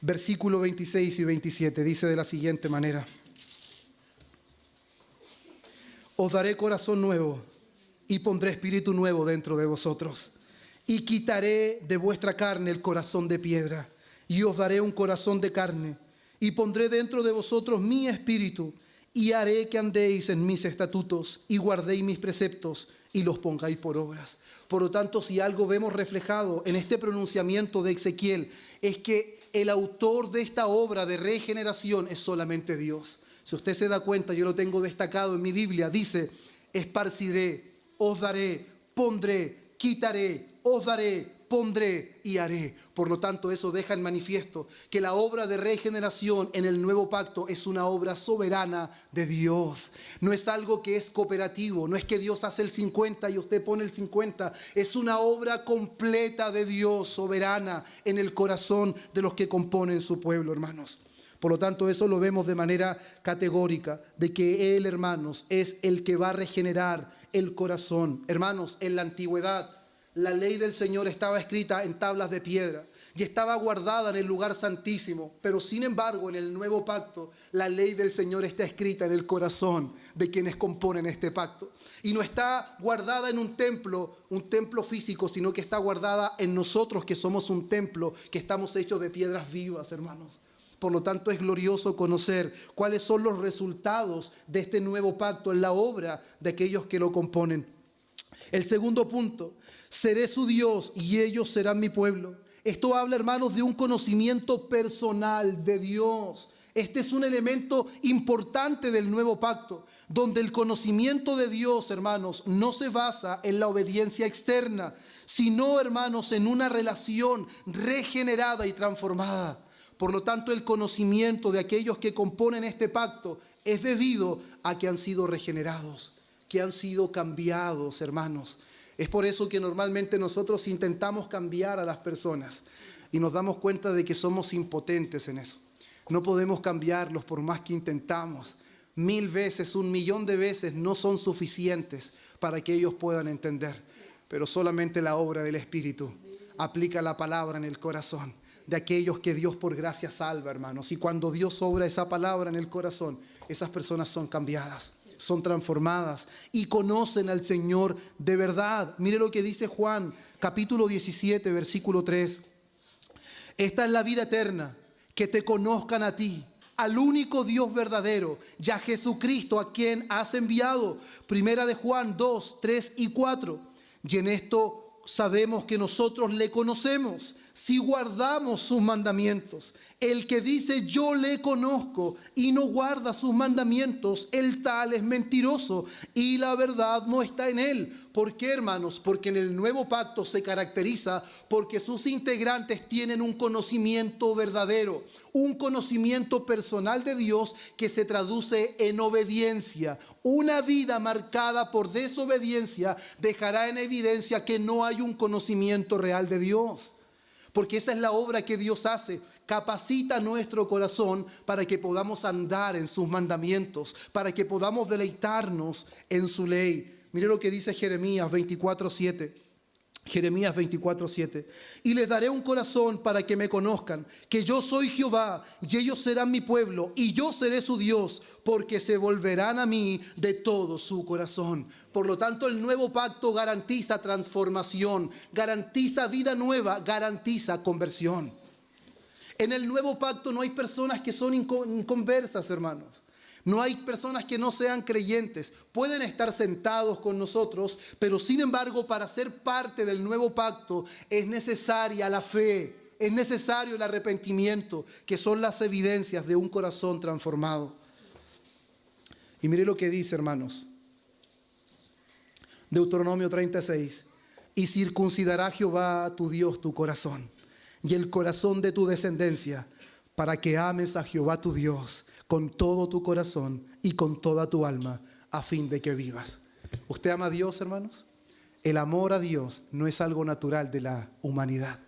versículo 26 y 27, dice de la siguiente manera: os daré corazón nuevo y pondré espíritu nuevo dentro de vosotros. Y quitaré de vuestra carne el corazón de piedra, y os daré un corazón de carne, y pondré dentro de vosotros mi espíritu, y haré que andéis en mis estatutos, y guardéis mis preceptos, y los pongáis por obras. Por lo tanto, si algo vemos reflejado en este pronunciamiento de Ezequiel, es que el autor de esta obra de regeneración es solamente Dios. Si usted se da cuenta, yo lo tengo destacado en mi Biblia, dice: esparciré, os daré, pondré, quitaré, os daré, pondré y haré. Por lo tanto, eso deja en manifiesto que la obra de regeneración en el nuevo pacto es una obra soberana de Dios. No es algo que es cooperativo, no es que Dios hace el 50 y usted pone el 50. Es una obra completa de Dios, soberana en el corazón de los que componen su pueblo, hermanos. Por lo tanto, eso lo vemos de manera categórica, de que Él, hermanos, es el que va a regenerar el corazón. Hermanos, en la antigüedad, la ley del Señor estaba escrita en tablas de piedra y estaba guardada en el lugar santísimo. Pero sin embargo, en el nuevo pacto, la ley del Señor está escrita en el corazón de quienes componen este pacto. Y no está guardada en un templo físico, sino que está guardada en nosotros, que somos un templo, que estamos hechos de piedras vivas, hermanos. Por lo tanto, es glorioso conocer cuáles son los resultados de este nuevo pacto en la obra de aquellos que lo componen. El segundo punto: seré su Dios y ellos serán mi pueblo. Esto habla, hermanos, de un conocimiento personal de Dios. Este es un elemento importante del nuevo pacto, donde el conocimiento de Dios, hermanos, no se basa en la obediencia externa, sino, hermanos, en una relación regenerada y transformada. Por lo tanto, el conocimiento de aquellos que componen este pacto es debido a que han sido regenerados, que han sido cambiados, hermanos. Es por eso que normalmente nosotros intentamos cambiar a las personas y nos damos cuenta de que somos impotentes en eso. No podemos cambiarlos por más que intentamos. 1000 veces, 1.000.000 de veces no son suficientes para que ellos puedan entender. Pero solamente la obra del Espíritu aplica la palabra en el corazón de aquellos que Dios por gracia salva, hermanos. Y cuando Dios obra esa palabra en el corazón, esas personas son cambiadas, son transformadas y conocen al Señor de verdad. Mire lo que dice Juan, capítulo 17, versículo 3. Esta es la vida eterna, que te conozcan a ti, al único Dios verdadero, y a Jesucristo a quien has enviado. Primera de Juan 2, 3 y 4. Y en esto sabemos que nosotros le conocemos, si guardamos sus mandamientos. El que dice yo le conozco y no guarda sus mandamientos, el tal es mentiroso y la verdad no está en él. ¿Por qué, hermanos? Porque en el nuevo pacto se caracteriza porque sus integrantes tienen un conocimiento verdadero, un conocimiento personal de Dios que se traduce en obediencia. Una vida marcada por desobediencia dejará en evidencia que no hay un conocimiento real de Dios. Porque esa es la obra que Dios hace. Capacita nuestro corazón para que podamos andar en sus mandamientos, para que podamos deleitarnos en su ley. Mire lo que dice Jeremías 24:7. Jeremías 24:7. Y les daré un corazón para que me conozcan, que yo soy Jehová, y ellos serán mi pueblo, y yo seré su Dios, porque se volverán a mí de todo su corazón. Por lo tanto, el nuevo pacto garantiza transformación, garantiza vida nueva, garantiza conversión. En el nuevo pacto no hay personas que son inconversas, hermanos. No hay personas que no sean creyentes. Pueden estar sentados con nosotros, pero sin embargo, para ser parte del nuevo pacto es necesaria la fe, es necesario el arrepentimiento, que son las evidencias de un corazón transformado. Y mire lo que dice, hermanos. Deuteronomio 36. Y circuncidará Jehová tu Dios tu corazón y el corazón de tu descendencia, para que ames a Jehová tu Dios con todo tu corazón y con toda tu alma, a fin de que vivas. ¿Usted ama a Dios, hermanos? El amor a Dios no es algo natural de la humanidad.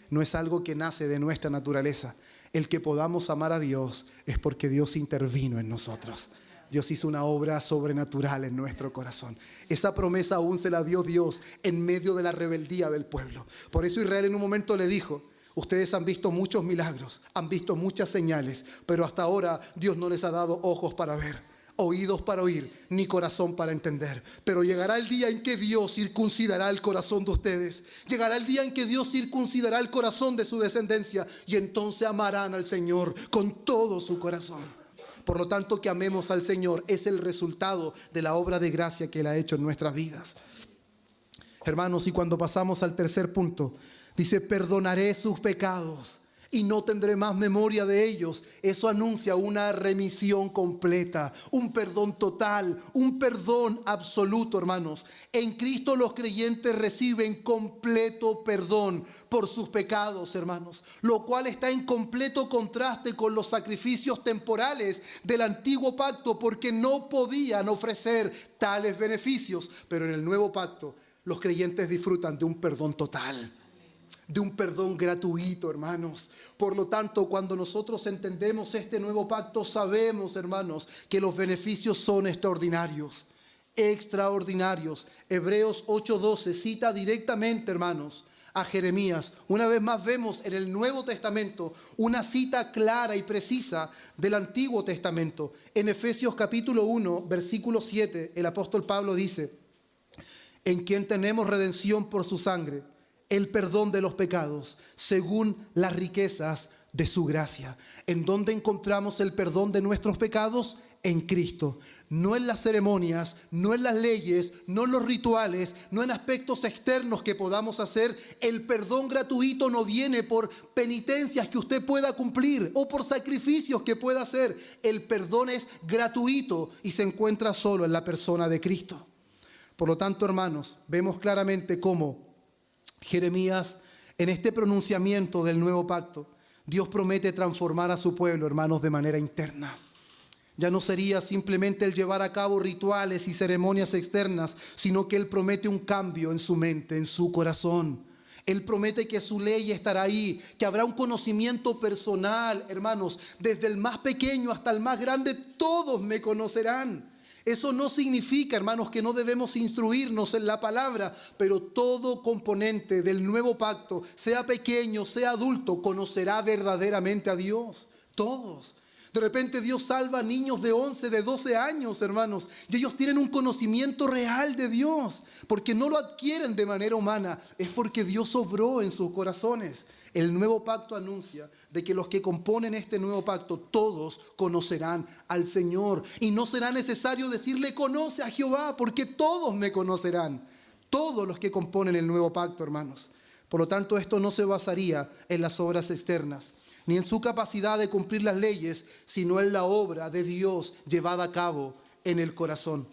No es algo que nace de nuestra naturaleza. El que podamos amar a Dios es porque Dios intervino en nosotros. Dios hizo una obra sobrenatural en nuestro corazón. Esa promesa aún se la dio Dios en medio de la rebeldía del pueblo. Por eso Israel en un momento le dijo: ustedes han visto muchos milagros, han visto muchas señales, pero hasta ahora Dios no les ha dado ojos para ver, oídos para oír, ni corazón para entender. Pero llegará el día en que Dios circuncidará el corazón de ustedes. Llegará el día en que Dios circuncidará el corazón de su descendencia, y entonces amarán al Señor con todo su corazón. Por lo tanto, que amemos al Señor es el resultado de la obra de gracia que Él ha hecho en nuestras vidas. Hermanos, y cuando pasamos al tercer punto, dice: perdonaré sus pecados y no tendré más memoria de ellos. Eso anuncia una remisión completa, un perdón total, un perdón absoluto, hermanos. En Cristo los creyentes reciben completo perdón por sus pecados, hermanos, lo cual está en completo contraste con los sacrificios temporales del antiguo pacto, porque no podían ofrecer tales beneficios. Pero en el nuevo pacto los creyentes disfrutan de un perdón total, de un perdón gratuito, hermanos. Por lo tanto, cuando nosotros entendemos este nuevo pacto, sabemos, hermanos, que los beneficios son extraordinarios. Extraordinarios. Hebreos 8:12 cita directamente, hermanos, a Jeremías. Una vez más vemos en el Nuevo Testamento una cita clara y precisa del Antiguo Testamento. En Efesios capítulo 1, versículo 7, el apóstol Pablo dice: en quien tenemos redención por su sangre, el perdón de los pecados, según las riquezas de su gracia. ¿En dónde encontramos el perdón de nuestros pecados? En Cristo. No en las ceremonias, no en las leyes, no en los rituales, no en aspectos externos que podamos hacer. El perdón gratuito no viene por penitencias que usted pueda cumplir o por sacrificios que pueda hacer. El perdón es gratuito y se encuentra solo en la persona de Cristo. Por lo tanto, hermanos, vemos claramente cómo Jeremías, en este pronunciamiento del nuevo pacto, Dios promete transformar a su pueblo, hermanos, de manera interna. Ya no sería simplemente el llevar a cabo rituales y ceremonias externas, sino que Él promete un cambio en su mente, en su corazón. Él promete que su ley estará ahí, que habrá un conocimiento personal, hermanos, desde el más pequeño hasta el más grande, todos me conocerán. Eso no significa, hermanos, que no debemos instruirnos en la palabra, pero todo componente del nuevo pacto, sea pequeño, sea adulto, conocerá verdaderamente a Dios. Todos. De repente Dios salva a niños de 11, de 12 años, hermanos, y ellos tienen un conocimiento real de Dios, porque no lo adquieren de manera humana, es porque Dios obró en sus corazones. El nuevo pacto anuncia de que los que componen este nuevo pacto, todos conocerán al Señor. Y no será necesario decirle: conoce a Jehová, porque todos me conocerán. Todos los que componen el nuevo pacto, hermanos. Por lo tanto, esto no se basaría en las obras externas, ni en su capacidad de cumplir las leyes, sino en la obra de Dios llevada a cabo en el corazón.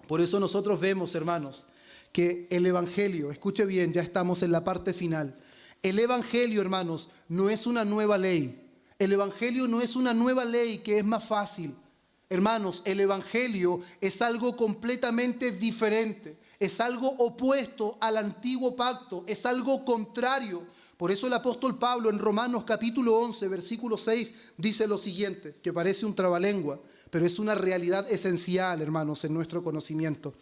Por eso nosotros vemos, hermanos, que el Evangelio, escuche bien, ya estamos en la parte final. El Evangelio, hermanos, no es una nueva ley. El Evangelio no es una nueva ley que es más fácil. Hermanos, el Evangelio es algo completamente diferente. Es algo opuesto al antiguo pacto. Es algo contrario. Por eso el apóstol Pablo en Romanos capítulo 11, versículo 6, dice lo siguiente, que parece un trabalengua, pero es una realidad esencial, hermanos, en nuestro conocimiento.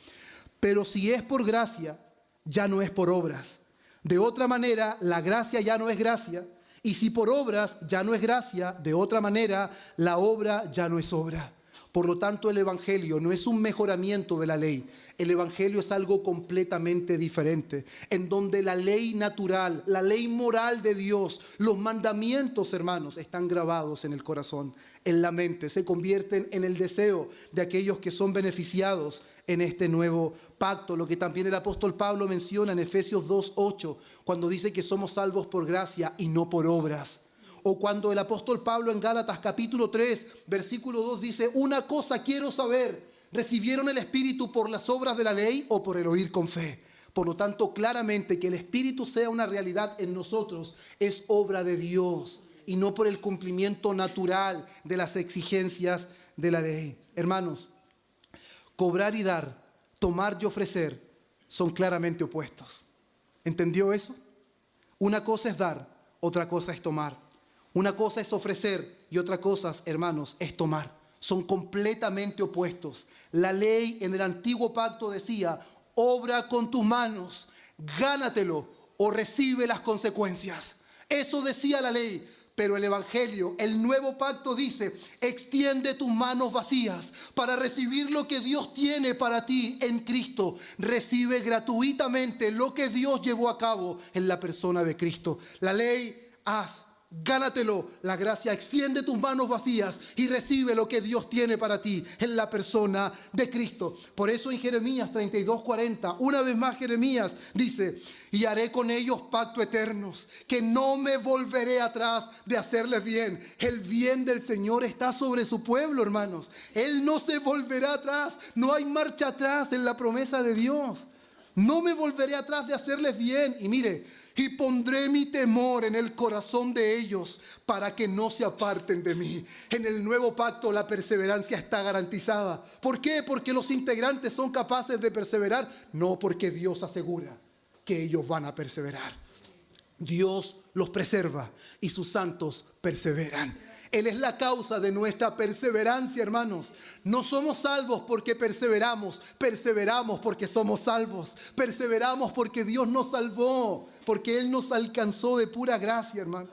Pero si es por gracia, ya no es por obras. De otra manera, la gracia ya no es gracia. Y si por obras ya no es gracia, de otra manera, la obra ya no es obra. Por lo tanto, el Evangelio no es un mejoramiento de la ley. El Evangelio es algo completamente diferente, en donde la ley natural, la ley moral de Dios, los mandamientos, hermanos, están grabados en el corazón, en la mente, se convierten en el deseo de aquellos que son beneficiados en este nuevo pacto. Lo que también el apóstol Pablo menciona en Efesios 2:8, cuando dice que somos salvos por gracia y no por obras. O cuando el apóstol Pablo en Gálatas capítulo 3, versículo 2 dice, una cosa quiero saber, ¿recibieron el Espíritu por las obras de la ley o por el oír con fe? Por lo tanto, claramente que el Espíritu sea una realidad en nosotros es obra de Dios y no por el cumplimiento natural de las exigencias de la ley. Hermanos, cobrar y dar, tomar y ofrecer son claramente opuestos. ¿Entendió eso? Una cosa es dar, otra cosa es tomar. Una cosa es ofrecer y otra cosa, hermanos, es tomar. Son completamente opuestos. La ley en el antiguo pacto decía, obra con tus manos, gánatelo o recibe las consecuencias. Eso decía la ley. Pero el Evangelio, el nuevo pacto dice, extiende tus manos vacías para recibir lo que Dios tiene para ti en Cristo. Recibe gratuitamente lo que Dios llevó a cabo en la persona de Cristo. La ley, gánatelo. La gracia, extiende tus manos vacías y recibe lo que Dios tiene para ti en la persona de Cristo. Por eso en Jeremías 32:40, una vez más Jeremías dice, y haré con ellos pacto eternos, que no me volveré atrás de hacerles bien. El bien del Señor está sobre su pueblo, hermanos. Él no se volverá atrás. No hay marcha atrás en la promesa de Dios. No me volveré atrás de hacerles bien. Y mire, y pondré mi temor en el corazón de ellos para que no se aparten de mí. En el nuevo pacto la perseverancia está garantizada. ¿Por qué? Porque los integrantes son capaces de perseverar. No, porque Dios asegura que ellos van a perseverar. Dios los preserva y sus santos perseveran. Él es la causa de nuestra perseverancia, hermanos. No somos salvos porque perseveramos. Perseveramos porque somos salvos. Perseveramos porque Dios nos salvó, porque Él nos alcanzó de pura gracia, hermanos.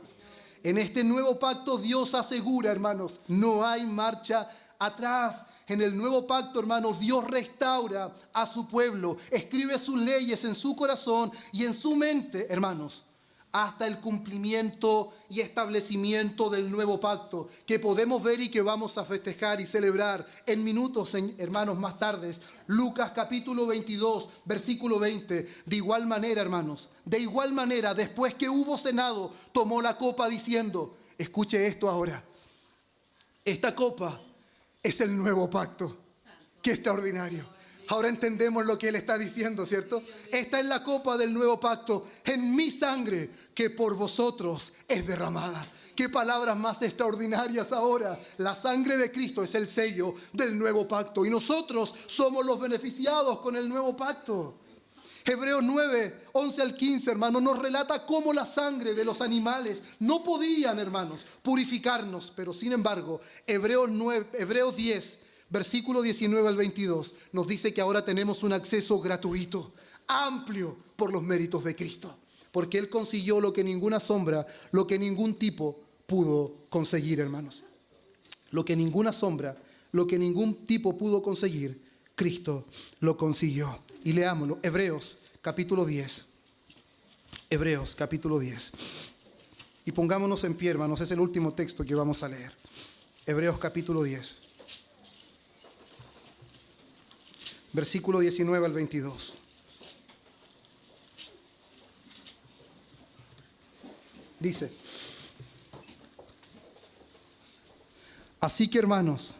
En este nuevo pacto Dios asegura, hermanos, no hay marcha atrás. En el nuevo pacto, hermanos, Dios restaura a su pueblo, escribe sus leyes en su corazón y en su mente, hermanos, hasta el cumplimiento y establecimiento del nuevo pacto, que podemos ver y que vamos a festejar y celebrar en minutos, hermanos, más tarde. Lucas capítulo 22, versículo 20. De igual manera, hermanos, de igual manera, después que hubo cenado, tomó la copa diciendo, escuche esto ahora, esta copa es el nuevo pacto. ¡Qué extraordinario! Ahora entendemos lo que Él está diciendo, ¿cierto? Esta es la copa del nuevo pacto, en mi sangre que por vosotros es derramada. ¡Qué palabras más extraordinarias ahora! La sangre de Cristo es el sello del nuevo pacto y nosotros somos los beneficiados con el nuevo pacto. Hebreos 9, 11 al 15, hermanos, nos relata cómo la sangre de los animales no podían, hermanos, purificarnos. Pero sin embargo, Hebreos 10, versículo 19 al 22, nos dice que ahora tenemos un acceso gratuito, amplio, por los méritos de Cristo. Porque Él consiguió lo que ninguna sombra, lo que ningún tipo pudo conseguir, hermanos. Lo que ninguna sombra, lo que ningún tipo pudo conseguir, Cristo lo consiguió. Y leámoslo, Hebreos capítulo 10. Hebreos capítulo 10. Y pongámonos en pie, hermanos, es el último texto que vamos a leer. Hebreos capítulo 10. Versículo 19 al 22. Dice: así que, hermanos,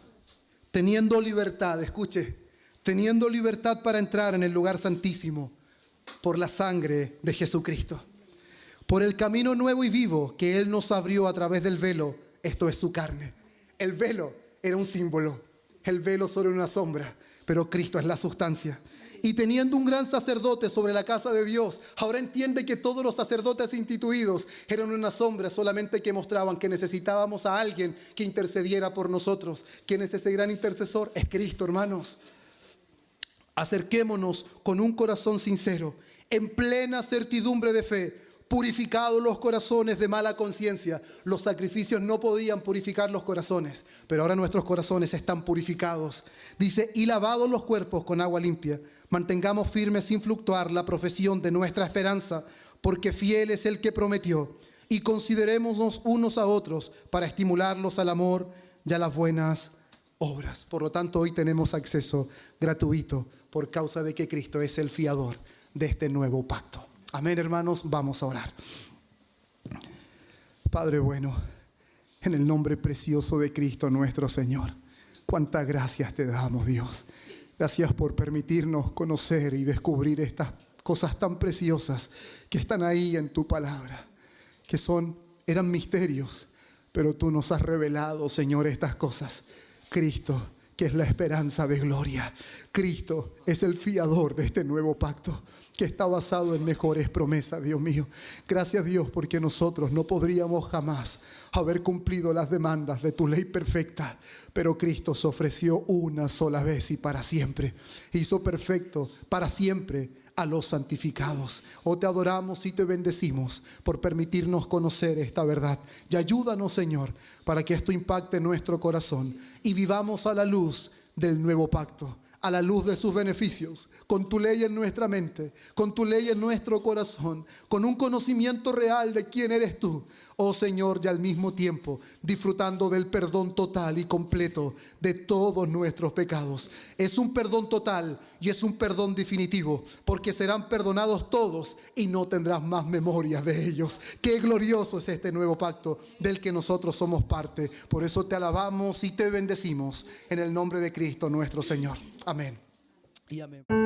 teniendo libertad, escuche, teniendo libertad para entrar en el lugar santísimo por la sangre de Jesucristo, por el camino nuevo y vivo que Él nos abrió a través del velo, esto es su carne. El velo era un símbolo, el velo solo era una sombra, pero Cristo es la sustancia. Y teniendo un gran sacerdote sobre la casa de Dios, ahora entiende que todos los sacerdotes instituidos eran una sombra solamente que mostraban que necesitábamos a alguien que intercediera por nosotros. ¿Quién es ese gran intercesor? Es Cristo, hermanos. Acerquémonos con un corazón sincero, en plena certidumbre de fe, purificados los corazones de mala conciencia. Los sacrificios no podían purificar los corazones, pero ahora nuestros corazones están purificados. Dice: y lavados los cuerpos con agua limpia, mantengamos firme sin fluctuar la profesión de nuestra esperanza, porque fiel es el que prometió. Y considerémonos unos a otros para estimularlos al amor y a las buenas obras. Por lo tanto, hoy tenemos acceso gratuito por causa de que Cristo es el fiador de este nuevo pacto. Amén, hermanos, vamos a orar. Padre bueno, en el nombre precioso de Cristo nuestro Señor, cuántas gracias te damos, Dios. Gracias por permitirnos conocer y descubrir estas cosas tan preciosas que están ahí en tu palabra, que eran misterios, pero tú nos has revelado, Señor, estas cosas. Cristo, que es la esperanza de gloria. Cristo es el fiador de este nuevo pacto, que está basado en mejores promesas, Dios mío. Gracias, Dios, porque nosotros no podríamos jamás haber cumplido las demandas de tu ley perfecta, pero Cristo se ofreció una sola vez y para siempre. Hizo perfecto para siempre a los santificados. Oh, te adoramos y te bendecimos por permitirnos conocer esta verdad. Y ayúdanos, Señor, para que esto impacte nuestro corazón y vivamos a la luz del nuevo pacto, a la luz de sus beneficios, con tu ley en nuestra mente, con tu ley en nuestro corazón, con un conocimiento real de quién eres tú, oh Señor, y al mismo tiempo disfrutando del perdón total y completo de todos nuestros pecados. Es un perdón total y es un perdón definitivo, porque serán perdonados todos y no tendrás más memoria de ellos. Qué glorioso es este nuevo pacto del que nosotros somos parte. Por eso te alabamos y te bendecimos en el nombre de Cristo nuestro Señor. Amén y amén.